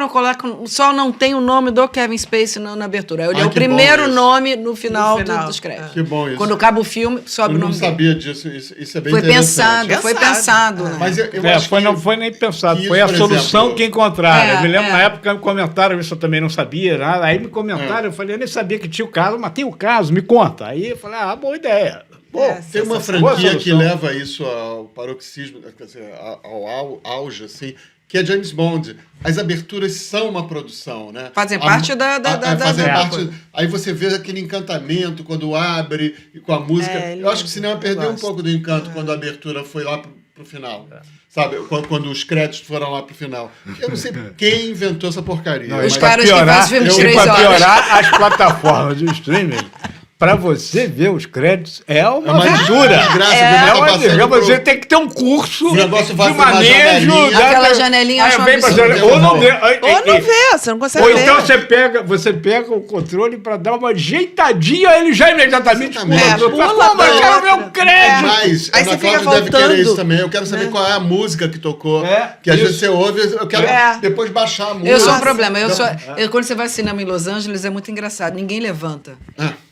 não tem o nome do Kevin Spacey na abertura. Ele é o que bom primeiro isso. nome no final, No final, dos créditos. Que bom isso. Quando acaba o filme, sobe Eu o não nome dele. sabia disso. Isso é bem Foi interessante. pensado, foi pensado. Né? Mas eu acho que não foi nem pensado, isso, foi a por solução exemplo, que encontraram. Eu me lembro é. na época me comentaram, isso eu também não sabia, nada. Aí me comentaram, eu falei, eu nem sabia que tinha o caso, mas tem o caso, me conta. Aí eu falei, boa ideia. Bom, tem uma Boa franquia que solução. leva isso ao paroxismo, quer dizer, ao auge, assim, que é James Bond. As aberturas são uma produção, né? Fazem parte da fazem da- parte. Aí você vê aquele encantamento quando abre e com a música. Eu acho que o cinema perdeu um pouco do encanto quando a abertura foi lá pro final. Sabe? Quando os créditos foram lá pro final. Eu não sei quem inventou essa porcaria. Não, mas- Os caras que fazem filme de 3 para horas. piorar, as plataformas de streaming, para você ver os créditos, é uma uma aventura. desgraça, É tá uma passando desgraça. pro- Você tem que ter um curso O negócio vai de pra uma manejo. janelinha. Aquela janelinha, acho um vem pra absurdo. janela, ou não vê. Ou não vê, você não consegue Ou ver. então você pega o controle para dar uma ajeitadinha, ele já imediatamente Exatamente. pula. Pula Pula, mas eu quero ver outra. o crédito. Mas Aí a você Ana fica Cláudia deve voltando, querer isso também. Eu quero saber qual é a música que tocou. Que às isso. vezes você ouve, eu quero depois baixar a música. Eu sou um problema. Então, Quando você vai ao cinema em Los Angeles, é muito engraçado. Ninguém levanta.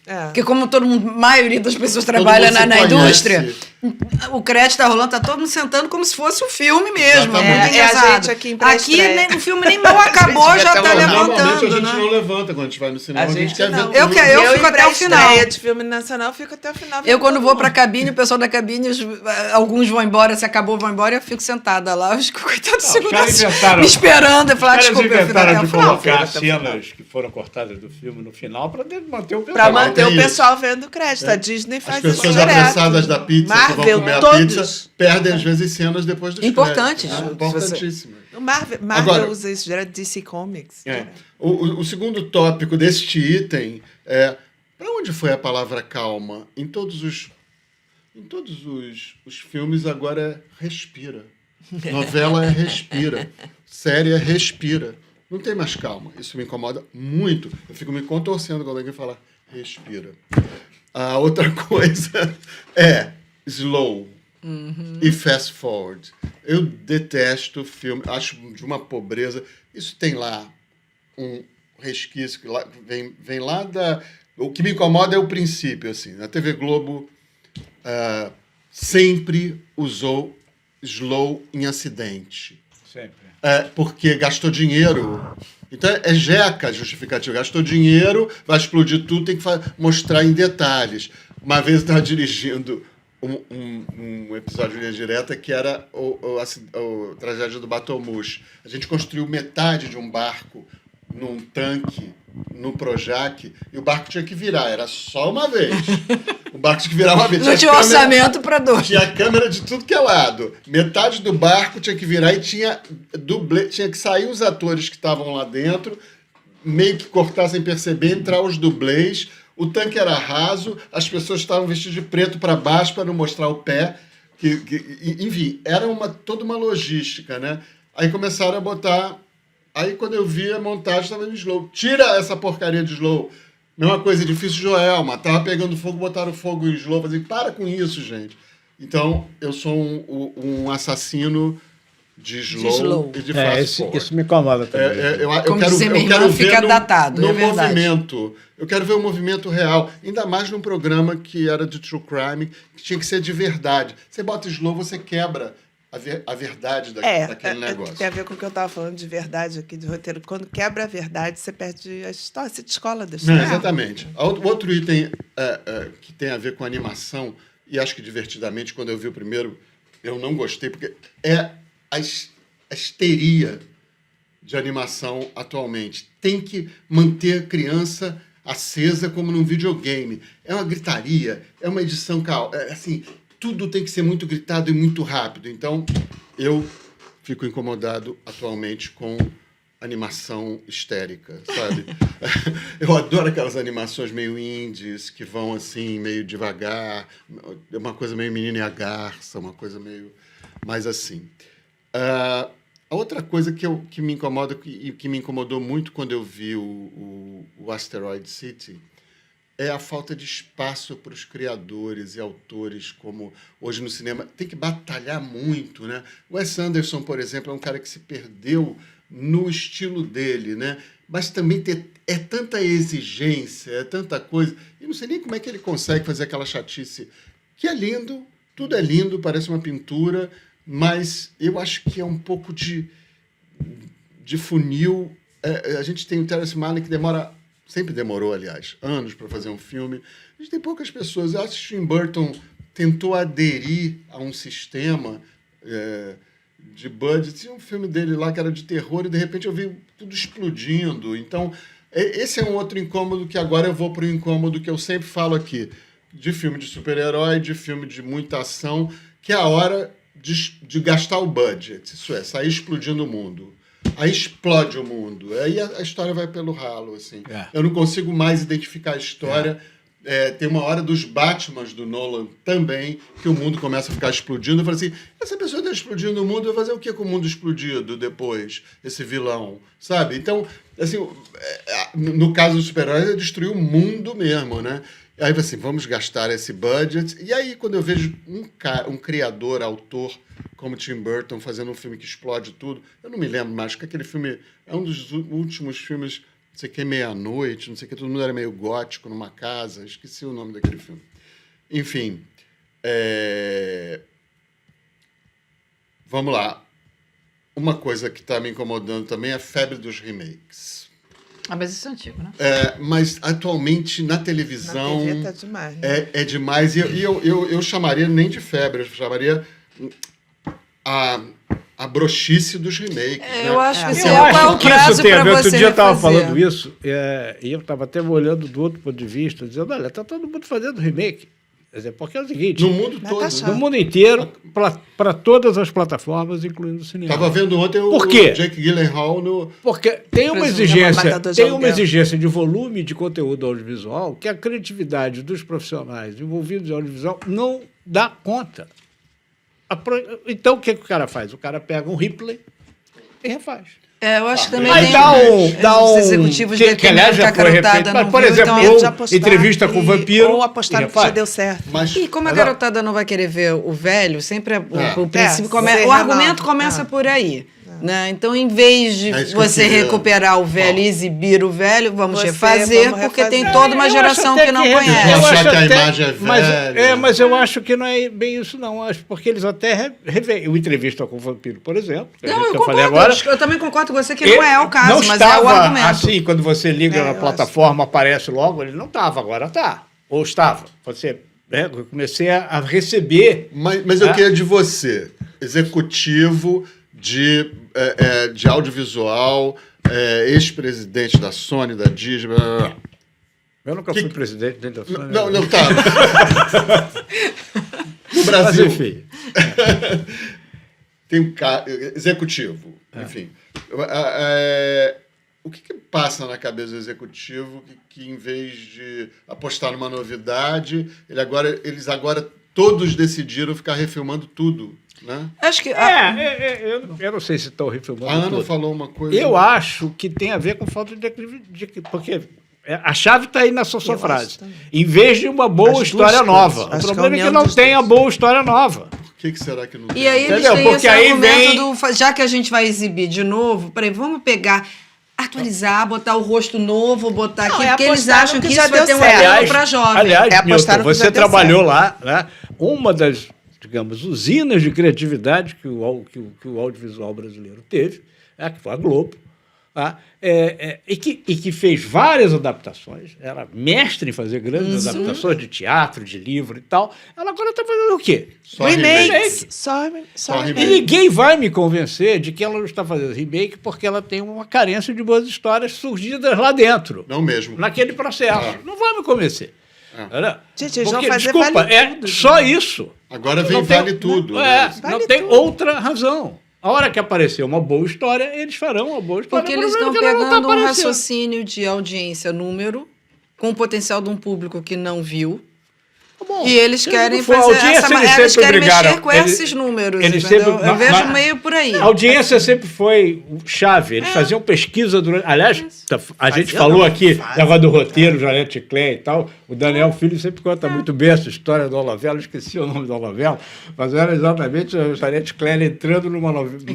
É. Porque como todo mundo, a maioria das pessoas trabalha mundo se na conhece. indústria, o crédito tá rolando, tá todo mundo sentando como se fosse o filme mesmo. É muito Exatamente. É a engraçado. gente aqui em pré-estreia. O filme nem mal acabou, A gente já vai tá até o Normalmente a levantando, gente né? não levanta quando a gente vai no cinema. A gente quer não. ver tudo. Eu fico até o final. Estreia de filme nacional, fico até o final. Eu, quando vou pra cabine, o pessoal da cabine, alguns vão embora, se acabou, vão embora, eu fico sentada lá, os coitados de Não, os caras segurança inventaram- me esperando. Eu falo, Eles desculpa, eu fico inventaram até o de final. colocar cenas que foram cortadas do filme no final para manter o Pra pessoal. manter o tem pessoal vendo crédito. A Disney As faz isso pessoas direto. apressadas da pizza que Marvel, vão comer a todos. pizza perdem, às vezes, cenas depois dos Importantes. créditos, né? Se você- Importantíssimas. O Marvel Agora- usa isso direto, DC Comics. É. O segundo tópico deste item é para onde foi a palavra calma? Em todos os filmes agora é respira. Novela é respira. Série é respira. Não tem mais calma. Isso me incomoda muito. Eu fico me contorcendo quando alguém fala respira. A outra coisa é slow e fast forward. Eu detesto filme, acho de uma pobreza. Isso tem lá um resquício que lá, vem lá da... O que me incomoda é o princípio, assim. A TV Globo sempre usou slow em acidente. Sempre. Porque gastou dinheiro. Então é jeca justificativa. Gastou dinheiro, vai explodir tudo, tem que mostrar em detalhes. Uma vez eu estava dirigindo um episódio de Linha Direta que era o tragédia do Batomush. A gente construiu metade de um barco num tanque, no Projac, e o barco tinha que virar. Era só uma vez. O barco tinha que virar uma vez. Não tinha orçamento para dois. Tinha câmera de tudo que é lado. Metade do barco tinha que virar e tinha dublê. Tinha que sair os atores que estavam lá dentro, meio que cortar sem perceber, entrar os dublês. O tanque era raso, as pessoas estavam vestidas de preto para baixo para não mostrar o pé. Enfim, era toda uma logística, né? Aí começaram a botar... Aí quando eu vi a montagem estava no slow. Tira essa porcaria de slow. Mesma coisa, Edifício Joelma. Tava pegando fogo, botaram fogo em slow. Falei, para com isso, gente. Então, eu sou um assassino de slow e de fast forward. Isso me incomoda também. Como disse minha irmã, fica datado, é verdade. Movimento. Eu quero ver o movimento real. Ainda mais num programa que era de true crime, que tinha que ser de verdade. Você bota slow, você quebra a verdade daquele negócio. Tem a ver com o que eu estava falando de verdade aqui, de roteiro. Quando quebra a verdade, você perde a história, você descola da história. Exatamente. O outro item que tem a ver com animação, e acho que divertidamente, quando eu vi o primeiro, eu não gostei, porque é a histeria de animação atualmente. Tem que manter a criança acesa como num videogame. É uma gritaria, é uma edição... assim, tudo tem que ser muito gritado e muito rápido. Então, eu fico incomodado atualmente com animação histérica, sabe? Eu adoro aquelas animações meio indies, que vão assim, meio devagar, uma coisa meio Menina e a Garça, uma coisa meio mais assim. A outra coisa que me incomoda, e que me incomodou muito quando eu vi o Asteroid City, é a falta de espaço para os criadores e autores, como hoje no cinema. Tem que batalhar muito, né? O Wes Anderson, por exemplo, é um cara que se perdeu no estilo dele, né? Mas também é tanta exigência, é tanta coisa. E não sei nem como é que ele consegue fazer aquela chatice, que é lindo, tudo é lindo, parece uma pintura, mas eu acho que é um pouco de funil. A gente tem o Terrence Malick que sempre demorou, aliás, anos para fazer um filme. A gente tem poucas pessoas. Eu acho que Tim Burton tentou aderir a um sistema de budget. Tinha um filme dele lá que era de terror e, de repente, eu vi tudo explodindo. Então, esse é um outro incômodo que agora eu vou para o incômodo que eu sempre falo aqui, de filme de super-herói, de filme de muita ação, que é a hora de gastar o budget. Isso é, sair explodindo o mundo. Aí explode o mundo. Aí a história vai pelo ralo, assim. Eu não consigo mais identificar a história. Tem uma hora dos Batmans do Nolan também, que o mundo começa a ficar explodindo. Eu falo assim, essa pessoa está explodindo o mundo, vai fazer o que com o mundo explodido depois? Esse vilão, sabe? Então, assim, no caso do super-herói, é destruir o mundo mesmo, né? Aí, assim, vamos gastar esse budget. E aí, quando eu vejo um criador, autor, como Tim Burton, fazendo um filme que explode tudo, eu não me lembro mais, que aquele filme é um dos últimos filmes, não sei o que, Meia-Noite, não sei o que, todo mundo era meio gótico numa casa, esqueci o nome daquele filme. Enfim, vamos lá. Uma coisa que está me incomodando também é a febre dos remakes. Mas isso é antigo, né? Mas atualmente na televisão... Na TV tá demais, né? É demais. E eu chamaria nem de febre, eu chamaria a broxice dos remakes. Né? Eu acho que Eu acho que isso tem a ver. Outro dia eu estava refazer. falando isso, e eu estava até olhando do outro ponto de vista, dizendo, olha, está todo mundo fazendo remake. Quer dizer, porque é o seguinte... No mundo todo. No mundo inteiro, para todas as plataformas, incluindo o cinema. Estava vendo ontem Por quê? o Jake Gyllenhaal no... Porque tem uma Matador de Aluguel. exigência de volume de conteúdo audiovisual que a criatividade dos profissionais envolvidos em audiovisual não dá conta. Então, o que o cara faz? O cara pega um replay e refaz. Eu acho que também Aí tem dá os um executivos que aliás já foi refeito. Mas, por exemplo, eles ou apostaram entrevista com o vampiro. Ou apostaram que já deu certo. Mas, E como a garotada não vai querer ver o velho, sempre o princípio você o argumento renova. começa por aí. Né? Então, em vez de É isso que eu você queria. recuperar o velho e exibir o velho, vamos Você- refazer, vamos porque tem refazer. toda uma Eu geração acho até que não que- conhece. Eu acho acho que a até- imagem é velha. Mas eu acho que não é bem isso, não. Acho porque eles até reveem. O Entrevista com o Vampiro, por exemplo, que Não, eu eu falei concordo. agora. Eu também concordo com você que não é o caso, não mas estava é o argumento. assim, quando você liga É, na eu plataforma, aparece logo, ele não estava, agora está. Ou estava. Eu comecei a receber. Mas eu queria de você, executivo de audiovisual, ex-presidente da Sony, da Disney. Blá, blá, blá. Eu nunca fui presidente dentro da Sony. Não, tá. No Mas, Brasil, enfim. tem um executivo, enfim. O que passa na cabeça do executivo que em vez de apostar numa novidade, eles agora todos decidiram ficar refilmando tudo, né? Acho que Eu não sei se estão refilmando A Ana tudo. falou uma coisa... Eu acho que tem a ver com falta de porque a chave está aí na sua Eu frase. acho também. Em vez de uma boa As duas história coisas. nova. O Acho que problema a é que união não dos tem a dois. boa história nova. Por que será que não tem? E aí eles Entendeu? têm Porque esse aí argumento vem- já que a gente vai exibir de novo, peraí, vamos pegar, atualizar, botar o rosto novo, botar Não, aqui, é porque eles apostar no acham que que já isso vai deu ter um certo. apelo para jovem. Aliás, É apostar Milton, no que já você deu trabalhou lá, né? Uma das, digamos, usinas de criatividade que o audiovisual brasileiro teve, que foi a Globo, tá? E que fez várias adaptações, era mestre em fazer grandes adaptações de teatro, de livro e tal. Ela agora está fazendo o quê? Só remake. Remakes. Só Só E remake. ninguém vai me convencer de que ela não está fazendo remake porque ela tem uma carência de boas histórias surgidas lá dentro, Não mesmo. naquele processo. Não vai me convencer. Entendeu? Gente, eles vão Porque, fazer desculpa, Vale é Tudo, só gente. isso. Agora vem Não tem- Vale Tudo. Não, né? não Vale tem tudo. outra razão. A hora que aparecer uma boa história, eles farão uma boa história. Porque O eles problema estão é que ela não pegando tá um aparecendo. raciocínio de audiência número, com o potencial de um público que não viu. Tá bom. E eles Se querem não for fazer audiência, essa eles eles sempre querem brigaram. mexer com esses números, eles entendeu? sempre- Eu vejo na- meio por aí. A audiência sempre foi chave. Eles faziam pesquisa durante. Aliás, a gente falou aqui negócio do roteiro, Janete Klein e tal. O Daniel Filho sempre conta muito bem essa história da novela. Eu esqueci o nome da novela, mas era exatamente a Janete Klein entrando no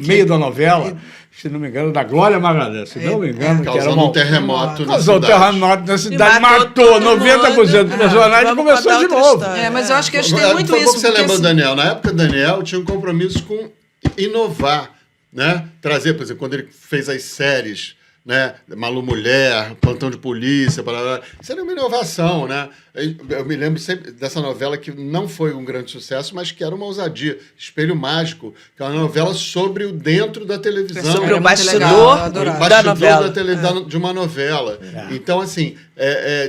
meio da novela, se não me engano, da Glória Magalhães. Se não me engano, que era Causando uma. um terremoto na Causou um cidade. terremoto na cidade, matou matou todo 90% dos mundo. personagens e Vamos começou contar de outra novo. história. Mas eu acho que eles têm Foi muito pouco isso. que você porque, lembra, assim, Daniel. Na época, Daniel tinha um compromisso com inovar, né? Trazer, por exemplo, quando ele fez as séries, né? Malu Mulher, Plantão de Polícia, blá, blá, blá. Isso era uma inovação, né? Eu me lembro sempre dessa novela que não foi um grande sucesso, mas que era uma ousadia. Espelho Mágico, que é uma novela sobre o dentro da televisão. Sobre Era o muito legal, eu bastidor adorava. O da bastidor novela. de uma novela. Então, assim,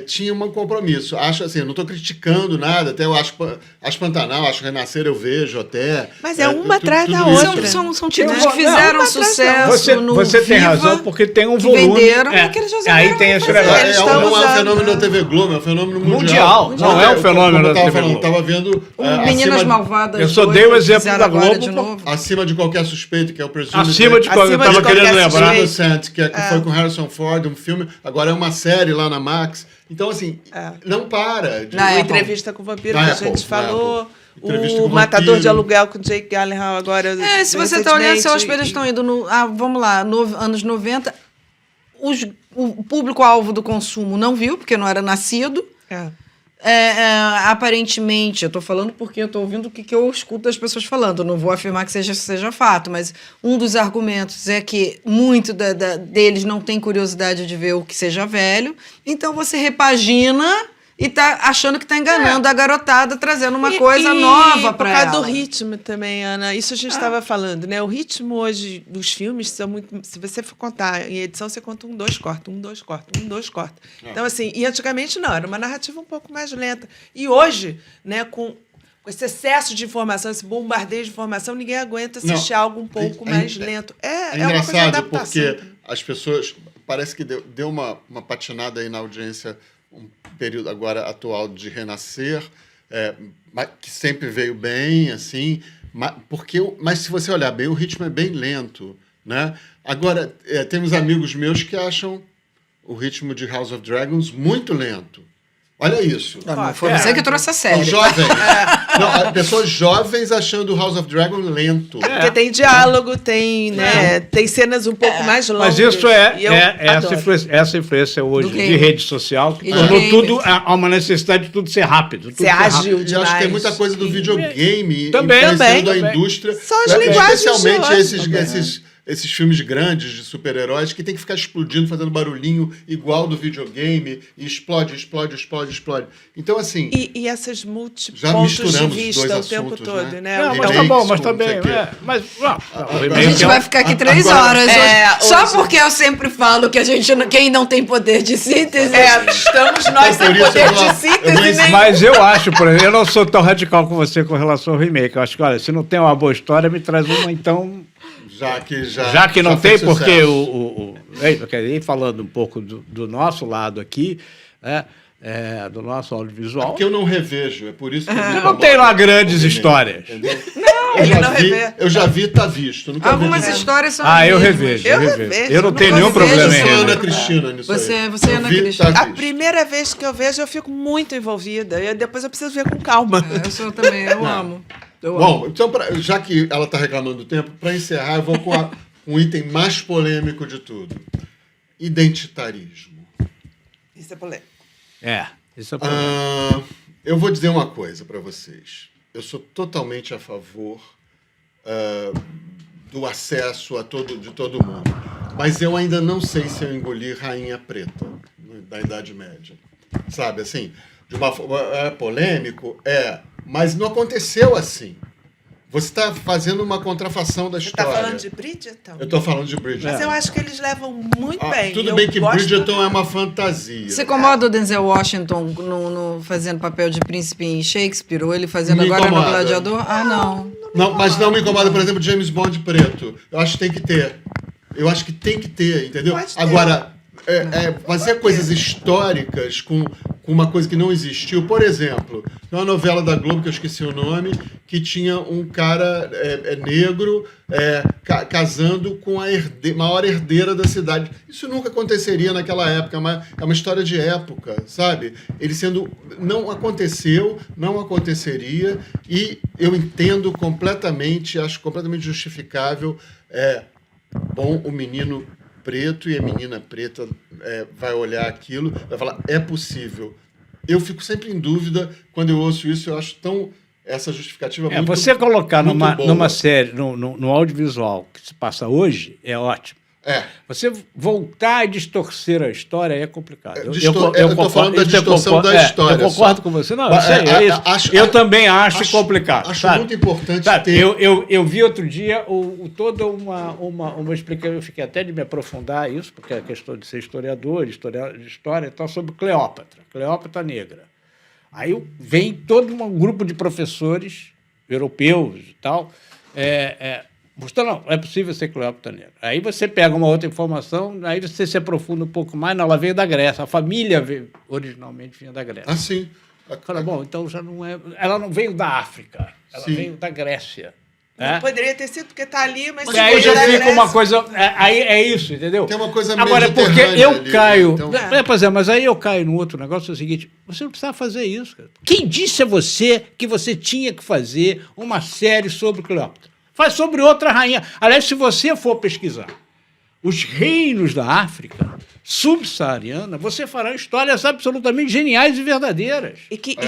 tinha um compromisso. Acho assim, eu não estou criticando nada, até eu acho Pantanal, acho Renascer, eu vejo até. Mas é uma atrás da tudo outra. isso. São títulos Eu que vou- fizeram não, uma atrás da sucesso no Você tem Viva, razão, porque tem um que volume. venderam, e que eles resolveram aí tem esse fazer. negócio. Eles Não estão é um usando, fenômeno né? da TV Globo, é um fenômeno Mundial. mundial. Não é um fenômeno Como eu da tava TV falando, Globo. tava vendo Meninas Malvadas. Eu só 2, dei o exemplo fizeram da agora Globo de por- novo. acima de qualquer suspeito, que é o Presume Acima de quando eu Acima estava de querendo qualquer lembrar. suspeito. Innocent, que foi com Harrison Ford, um filme, agora é uma série lá na Max. Então, assim, não para. Na Uma Apple. entrevista com o vampiro Na que a Apple, gente na falou. Apple. Entrevista com O o Matador Vampiro. de Aluguel com o Jake Gyllenhaal agora. Se você está olhando, seus espelhos recentemente. estão indo no. Vamos lá, anos 90. O público-alvo do consumo não viu, porque não era nascido. É. Aparentemente, eu estou falando porque eu estou ouvindo o que eu escuto das pessoas falando. Eu não vou afirmar que seja fato, mas um dos argumentos é que muito deles não tem curiosidade de ver o que seja velho. Então você repagina e tá achando que está enganando a garotada, trazendo uma coisa nova para ela. Por causa do ritmo também, Ana. Isso a gente estava falando, né? O ritmo hoje dos filmes são muito. Se você for contar em edição, você conta 1, 2, corta, 1, 2, corta, 1, 2, corta. Então, assim, e antigamente não, era uma narrativa um pouco mais lenta. E hoje, né, com esse excesso de informação, esse bombardeio de informação, ninguém aguenta assistir algo um pouco mais lento. É uma coisa de engraçado adaptação. porque as pessoas. Parece que deu uma patinada aí na audiência, um período agora atual de Renascer, que sempre veio bem, assim, Mas se você olhar bem, o ritmo é bem lento, né? Agora, tem uns amigos meus que acham o ritmo de House of Dragons muito lento. Olha isso. Não foi você que trouxe a São série. jovens. Não, pessoas jovens achando o House of Dragon lento. Porque tem diálogo, tem, né, tem cenas um pouco mais longas. Mas isso e eu adoro. essa influência hoje Do de game. rede social que E de tornou game. tudo há uma necessidade de tudo ser rápido. Tudo Ser ágil E demais. acho que tem muita coisa do videogame Também, influenciando a também. indústria. São as linguagens Especialmente de esses filmes grandes de super-heróis que tem que ficar explodindo, fazendo barulhinho igual do videogame, e explode. Então, assim... E essas Já multipontos de misturamos vista dois o tempo assuntos, todo, né? né? Não, O mas tá remakes, bom, mas com não também. sei o quê. Mas A gente vai ficar aqui 3 Agora- horas hoje. É, Só hoje- porque eu sempre falo que a gente, quem não tem poder de síntese. estamos nós Então, sem por isso poder eu vou- de eu síntese vou ensinar- nem... Mas eu acho, por exemplo, eu não sou tão radical com você com relação ao remake. Eu acho que, olha, se não tem uma boa história, me traz uma, então. Já que não tem, fez porque sucesso. aí falando um pouco do nosso lado aqui, né, do nosso audiovisual, Porque eu não revejo, é por isso que eu me não incomodo tem lá com o grandes remake, histórias. entendeu? ele não revê. Eu já vi, tá visto. Nunca Algumas vejo. histórias são. Ah, eu as mesmas. revejo. Eu revejo, Eu não tenho nenhum nunca revejo, problema em Eu sou Ana rever. Cristina nisso Você- aí. você é Eu Ana vi, Cristina. tá A visto. primeira vez que eu vejo, eu fico muito envolvida. E depois eu preciso ver com calma. Eu sou também, eu amo. Eu amo. Bom, então, já que ela está reclamando do tempo, para encerrar, eu vou com um item mais polêmico de tudo. Identitarismo. Isso é polêmico. Isso é problema. Eu vou dizer uma coisa para vocês. Eu sou totalmente a favor do acesso de todo mundo. Mas eu ainda não sei se eu engoli Rainha Preta da Idade Média. Sabe, assim, é polêmico? Mas não aconteceu assim. Você está fazendo uma contrafação da Você está história. falando de Bridgerton? Eu estou falando de Bridgerton. Mas eu acho que eles levam muito bem. Tudo Eu bem que gosto Bridgerton é uma fantasia. Você incomoda o Denzel Washington no fazendo papel de príncipe em Shakespeare, ou ele fazendo Me agora incomoda. no Gladiador? Ah, não. Não, mas não me incomoda, por exemplo, James Bond preto. Eu acho que tem que ter. Eu acho que tem que ter, entendeu? Pode ter. Agora, fazer coisas históricas com uma coisa que não existiu. Por exemplo, tem uma novela da Globo, que eu esqueci o nome, que tinha um cara negro casando com a maior herdeira da cidade. Isso nunca aconteceria naquela época, mas é uma história de época, sabe? Ele sendo... Não aconteceu, não aconteceria, e eu entendo completamente, acho completamente justificável. Bom, o menino preto e a menina preta vai olhar aquilo, vai falar, é possível. Eu fico sempre em dúvida quando eu ouço isso, eu acho essa justificativa muito Você colocar muito boa. numa série, no audiovisual que se passa hoje, é ótimo. Você voltar e distorcer a história é complicado. Eu estou falando da isso distorção da história. Eu concordo só. com você. Não, Mas, isso aí, é isso. Eu também acho complicado. Acho sabe? muito importante Sabe, ter... eu vi outro dia toda uma explicação, eu fiquei até de me aprofundar isso, porque é a questão de ser historiador, de história e tal, sobre Cleópatra negra. Aí vem todo um grupo de professores europeus e tal, mostrando, não, é possível ser Cleópatra negra. Aí você pega uma outra informação, aí você se aprofunda um pouco mais, não, ela veio da Grécia, a família originalmente vinha da Grécia. Ah, sim. Fala, bom, então já não é... Ela não veio da África, ela Sim. veio da Grécia. Não poderia ter sido porque está ali, mas... E aí já fica uma coisa... Aí é isso, entendeu? Tem uma coisa Agora, porque mediterrânea eu ali, caio... então- Pois é, mas aí eu caio no outro negócio, é o seguinte, você não precisava fazer isso, cara. Quem disse a você que você tinha que fazer uma série sobre Cleópatra? Faz sobre outra rainha. Aliás, se você for pesquisar os reinos da África subsaariana, você fará histórias absolutamente geniais e verdadeiras.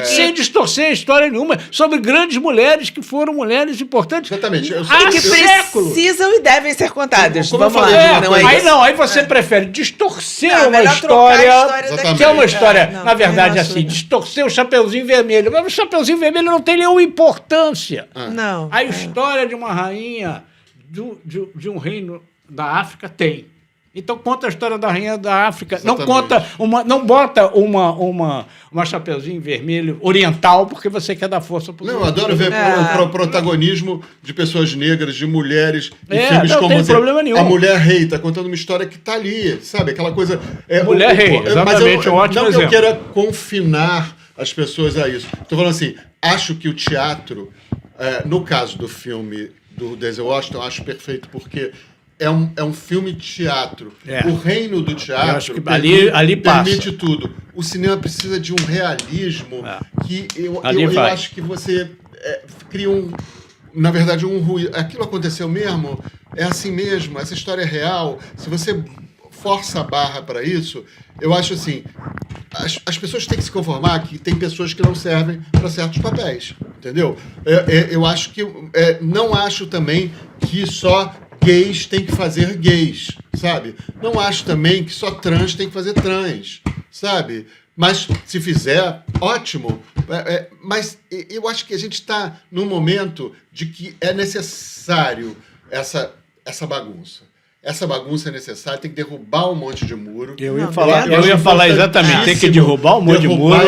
Sem distorcer a história nenhuma, sobre grandes mulheres que foram mulheres importantes. Exatamente. E que séculos. precisam e devem ser contadas. Como eu Vamos falei, lá. não Não é é Aí isso. não, aí você prefere distorcer Não, uma melhor trocar a história, história que é uma daqui. história, Não, na verdade, eu acho assim, legal. distorcer o Chapeuzinho Vermelho. Mas o Chapeuzinho Vermelho não tem nenhuma importância. Não. A história de uma rainha de um reino da África tem. Então conta a história da rainha da África. Exatamente. Não bota uma Chapeuzinho Vermelho oriental porque você quer dar força para Não, eu adoro ver o protagonismo de pessoas negras, de mulheres, em É, filmes não como tem problema nenhum. A Mulher Rei, tá contando uma história que tá ali, sabe? Aquela coisa... Mulher Rei, exatamente, um ótimo não que eu exemplo. queira confinar as pessoas a isso. Estou falando assim, acho que o teatro, No caso do filme do Denzel Washington, eu acho perfeito, porque é um filme de teatro. O reino do teatro eu acho que ali passa. Permite tudo. O cinema precisa de um realismo que eu acho que você cria na verdade, um ruído. Aquilo aconteceu mesmo? É assim mesmo? Essa história é real? Se você força a barra para isso, eu acho assim, as pessoas têm que se conformar que tem pessoas que não servem para certos papéis, entendeu? Eu acho que... não acho também que só gays têm que fazer gays, sabe? Não acho também que só trans tem que fazer trans, sabe? Mas se fizer, ótimo. Mas eu acho que a gente está num momento de que é necessário essa bagunça. Essa bagunça é necessária, tem que derrubar um monte de muro. Eu ia falar exatamente, tem que derrubar um monte de muro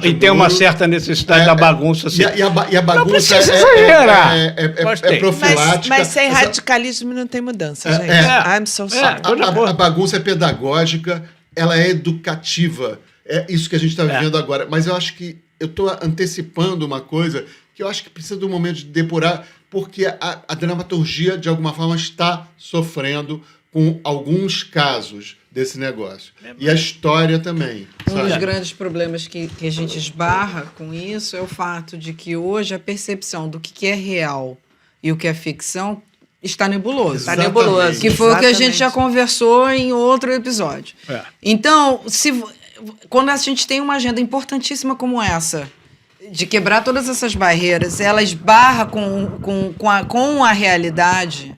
e tem uma certa necessidade da bagunça. Assim. E a bagunça é profilática. Mas sem radicalismo não tem mudança, gente. I'm so sorry. A bagunça é pedagógica, ela é educativa. É isso que a gente está vivendo agora. Mas eu acho que eu estou antecipando uma coisa que eu acho que precisa de um momento de depurar, porque a dramaturgia, de alguma forma, está sofrendo com alguns casos desse negócio. E a história também. Um dos grandes problemas que a gente esbarra com isso é o fato de que hoje a percepção do que é real e o que é ficção está nebuloso. Está nebuloso. Que foi o que a gente já conversou em outro episódio. Então, quando a gente tem uma agenda importantíssima como essa, de quebrar todas essas barreiras, ela esbarra com a realidade,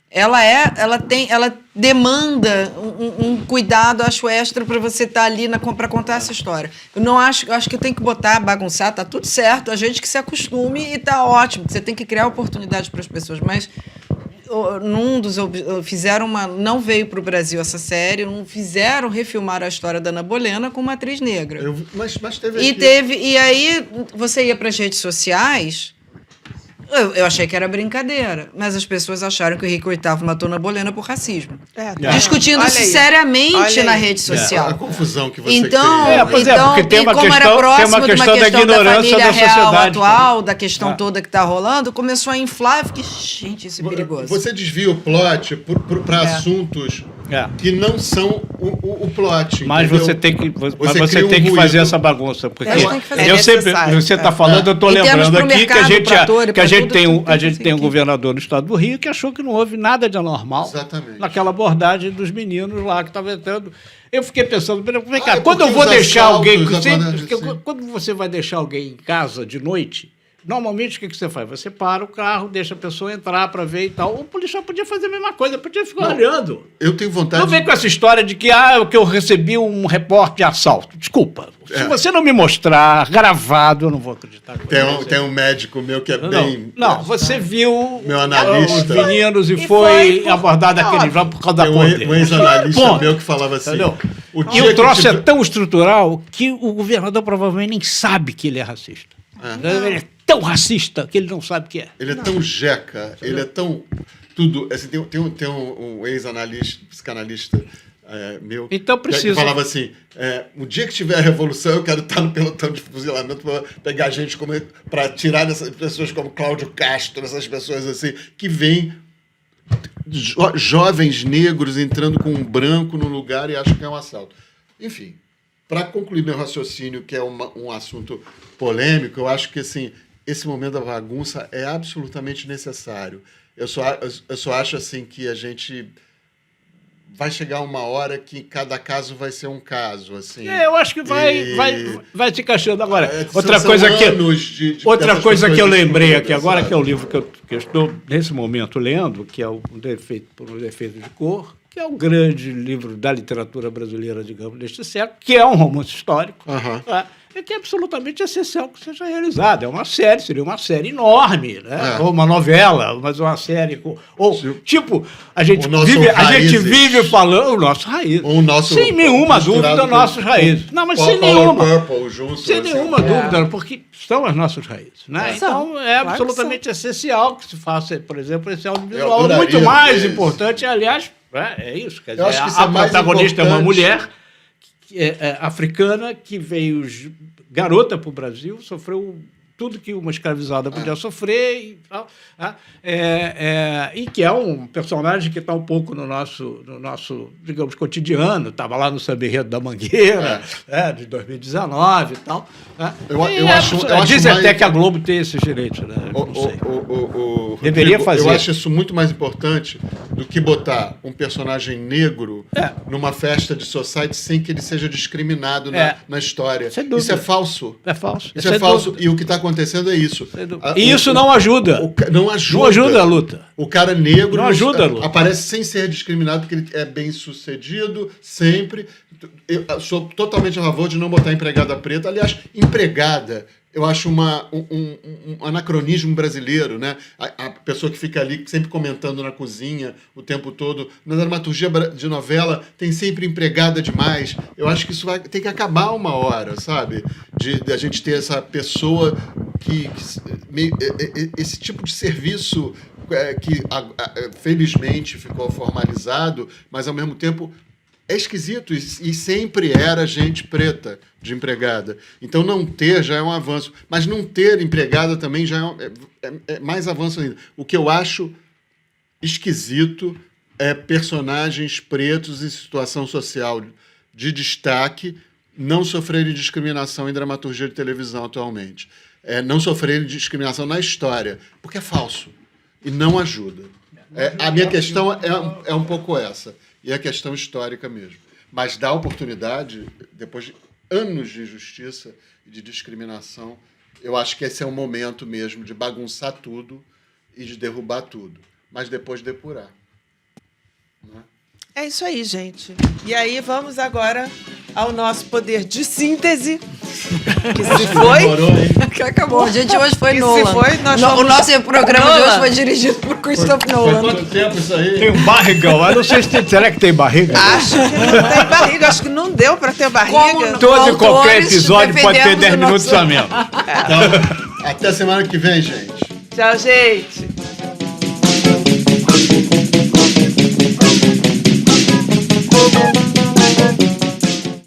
ela demanda um cuidado, acho, extra para você estar ali para contar essa história. Eu acho que tem que bagunçar, tá tudo certo, a gente que se acostume e tá ótimo, você tem que criar oportunidade para as pessoas, mas não veio para o Brasil essa série, não fizeram refilmar a história da Ana Bolena com uma atriz negra. Mas teve e aí você ia para as redes sociais, eu achei que era brincadeira, mas as pessoas acharam que o Henrique VIII matou Ana Bolena por racismo. Discutindo isso seriamente na rede social. A confusão que você cria. Porque tem uma como questão, era próximo da ignorância da família da real sociedade atual, da questão toda que está rolando, começou a inflar. Eu fiquei, gente, isso é perigoso. Você desvia o plot para assuntos que não são o plot. Mas entendeu? você tem que fazer essa bagunça. Porque você está falando, eu estou lembrando aqui que a gente tem um governador no estado do Rio que achou que não houve nada de anormal naquela abordagem dos meninos lá que estavam entrando. Eu fiquei pensando, vem cá, quando eu vou deixar alguém... Quando você vai deixar alguém em casa de noite, normalmente o que você faz? Você para o carro, deixa a pessoa entrar para ver e tal. O policial podia fazer a mesma coisa, podia ficar olhando. Eu tenho vontade... Não vem com essa história de que eu recebi um repórter de assalto. Desculpa, se você não me mostrar gravado, eu não vou acreditar. Tem um médico meu que é bem... Não, você viu meu analista, os meninos e foi abordado aquele lá por causa da cor dele. Um ex-analista meu que falava assim... E o troço é tão estrutural que o governador provavelmente nem sabe que ele é racista. Ele é tão racista que ele não sabe o que é. Ele é tão jeca, ele é tão... Tudo. Assim, tem um ex-analista, psicanalista meu, então que falava assim, o dia que tiver a revolução, eu quero estar no pelotão de fuzilamento para pegar gente para tirar dessas pessoas como Cláudio Castro, essas pessoas assim, que vêm jovens negros entrando com um branco no lugar e acham que é um assalto. Enfim, para concluir meu raciocínio, que é um assunto polêmico, eu acho que assim, esse momento da bagunça é absolutamente necessário. Eu só acho assim que a gente vai chegar uma hora que cada caso vai ser um caso, assim. Eu acho que vai se encaixando agora. Outra coisa que eu lembrei aqui agora, que é o livro que eu estou nesse momento lendo, que é o Por um Defeito de Cor, que é o grande livro da literatura brasileira, digamos, deste século, que é um romance histórico. E que é absolutamente essencial que seja realizado. É uma série, seria uma série enorme, né? Ou uma novela, mas uma série... a gente vive falando o nosso raiz. Sem nenhuma dúvida, nossos raízes. Não, mas sem nenhuma dúvida, porque são as nossas raízes, né? Então, é absolutamente essencial que se faça, por exemplo, esse audiovisual. Muito mais importante, aliás, é isso. Quer dizer, a protagonista é uma mulher africana que veio garota para o Brasil, sofreu tudo que uma escravizada podia sofrer e tal. Né? E que é um personagem que está um pouco no nosso, digamos, cotidiano. Estava lá no Samba Enredo da Mangueira, de 2019 e tal. Né? Eu acho dizem mais... até que a Globo tem esses direitos. Né? Não sei. Deveria fazer. Eu fazer. acho isso muito mais importante do que botar um personagem negro numa festa de society sem que ele seja discriminado na história. Isso é falso. É falso. Isso é falso. E o que está acontecendo é isso. E isso não ajuda. Não ajuda. Não ajuda a luta. O cara negro não ajuda a luta. Aparece sem ser discriminado porque ele é bem sucedido, sempre. Eu sou totalmente a favor de não botar empregada preta. Aliás, empregada, eu acho um anacronismo brasileiro, né? A pessoa que fica ali sempre comentando na cozinha o tempo todo. Na dramaturgia de novela tem sempre empregada demais. Eu acho que isso vai ter que acabar uma hora, sabe? De a gente ter essa pessoa esse tipo de serviço que felizmente ficou formalizado, mas ao mesmo tempo é esquisito e sempre era gente preta de empregada. Então não ter já é um avanço. Mas não ter empregada também já é mais avanço ainda. O que eu acho esquisito é personagens pretos em situação social de destaque não sofrerem discriminação em dramaturgia de televisão atualmente. Não sofrerem discriminação na história, porque é falso e não ajuda. A minha questão é um pouco essa. E a questão histórica mesmo. Mas dá oportunidade, depois de anos de injustiça e de discriminação, eu acho que esse é o momento mesmo de bagunçar tudo e de derrubar tudo. Mas depois depurar. Né? É isso aí, gente. E aí vamos agora ao nosso poder de síntese. Que se foi. Que acabou. A gente hoje foi Que Nolan. se foi, O nosso programa de hoje foi dirigido por Christopher Nolan. Quanto tempo isso aí? Tem um barrigão. Eu não sei se será que tem barriga? Acho que não tem barriga. Acho que não deu pra ter barriga. Como Todo e qualquer autores, episódio pode ter defendemos 10 o minutos nosso- a menos. Então, até semana que vem, gente. Tchau, gente.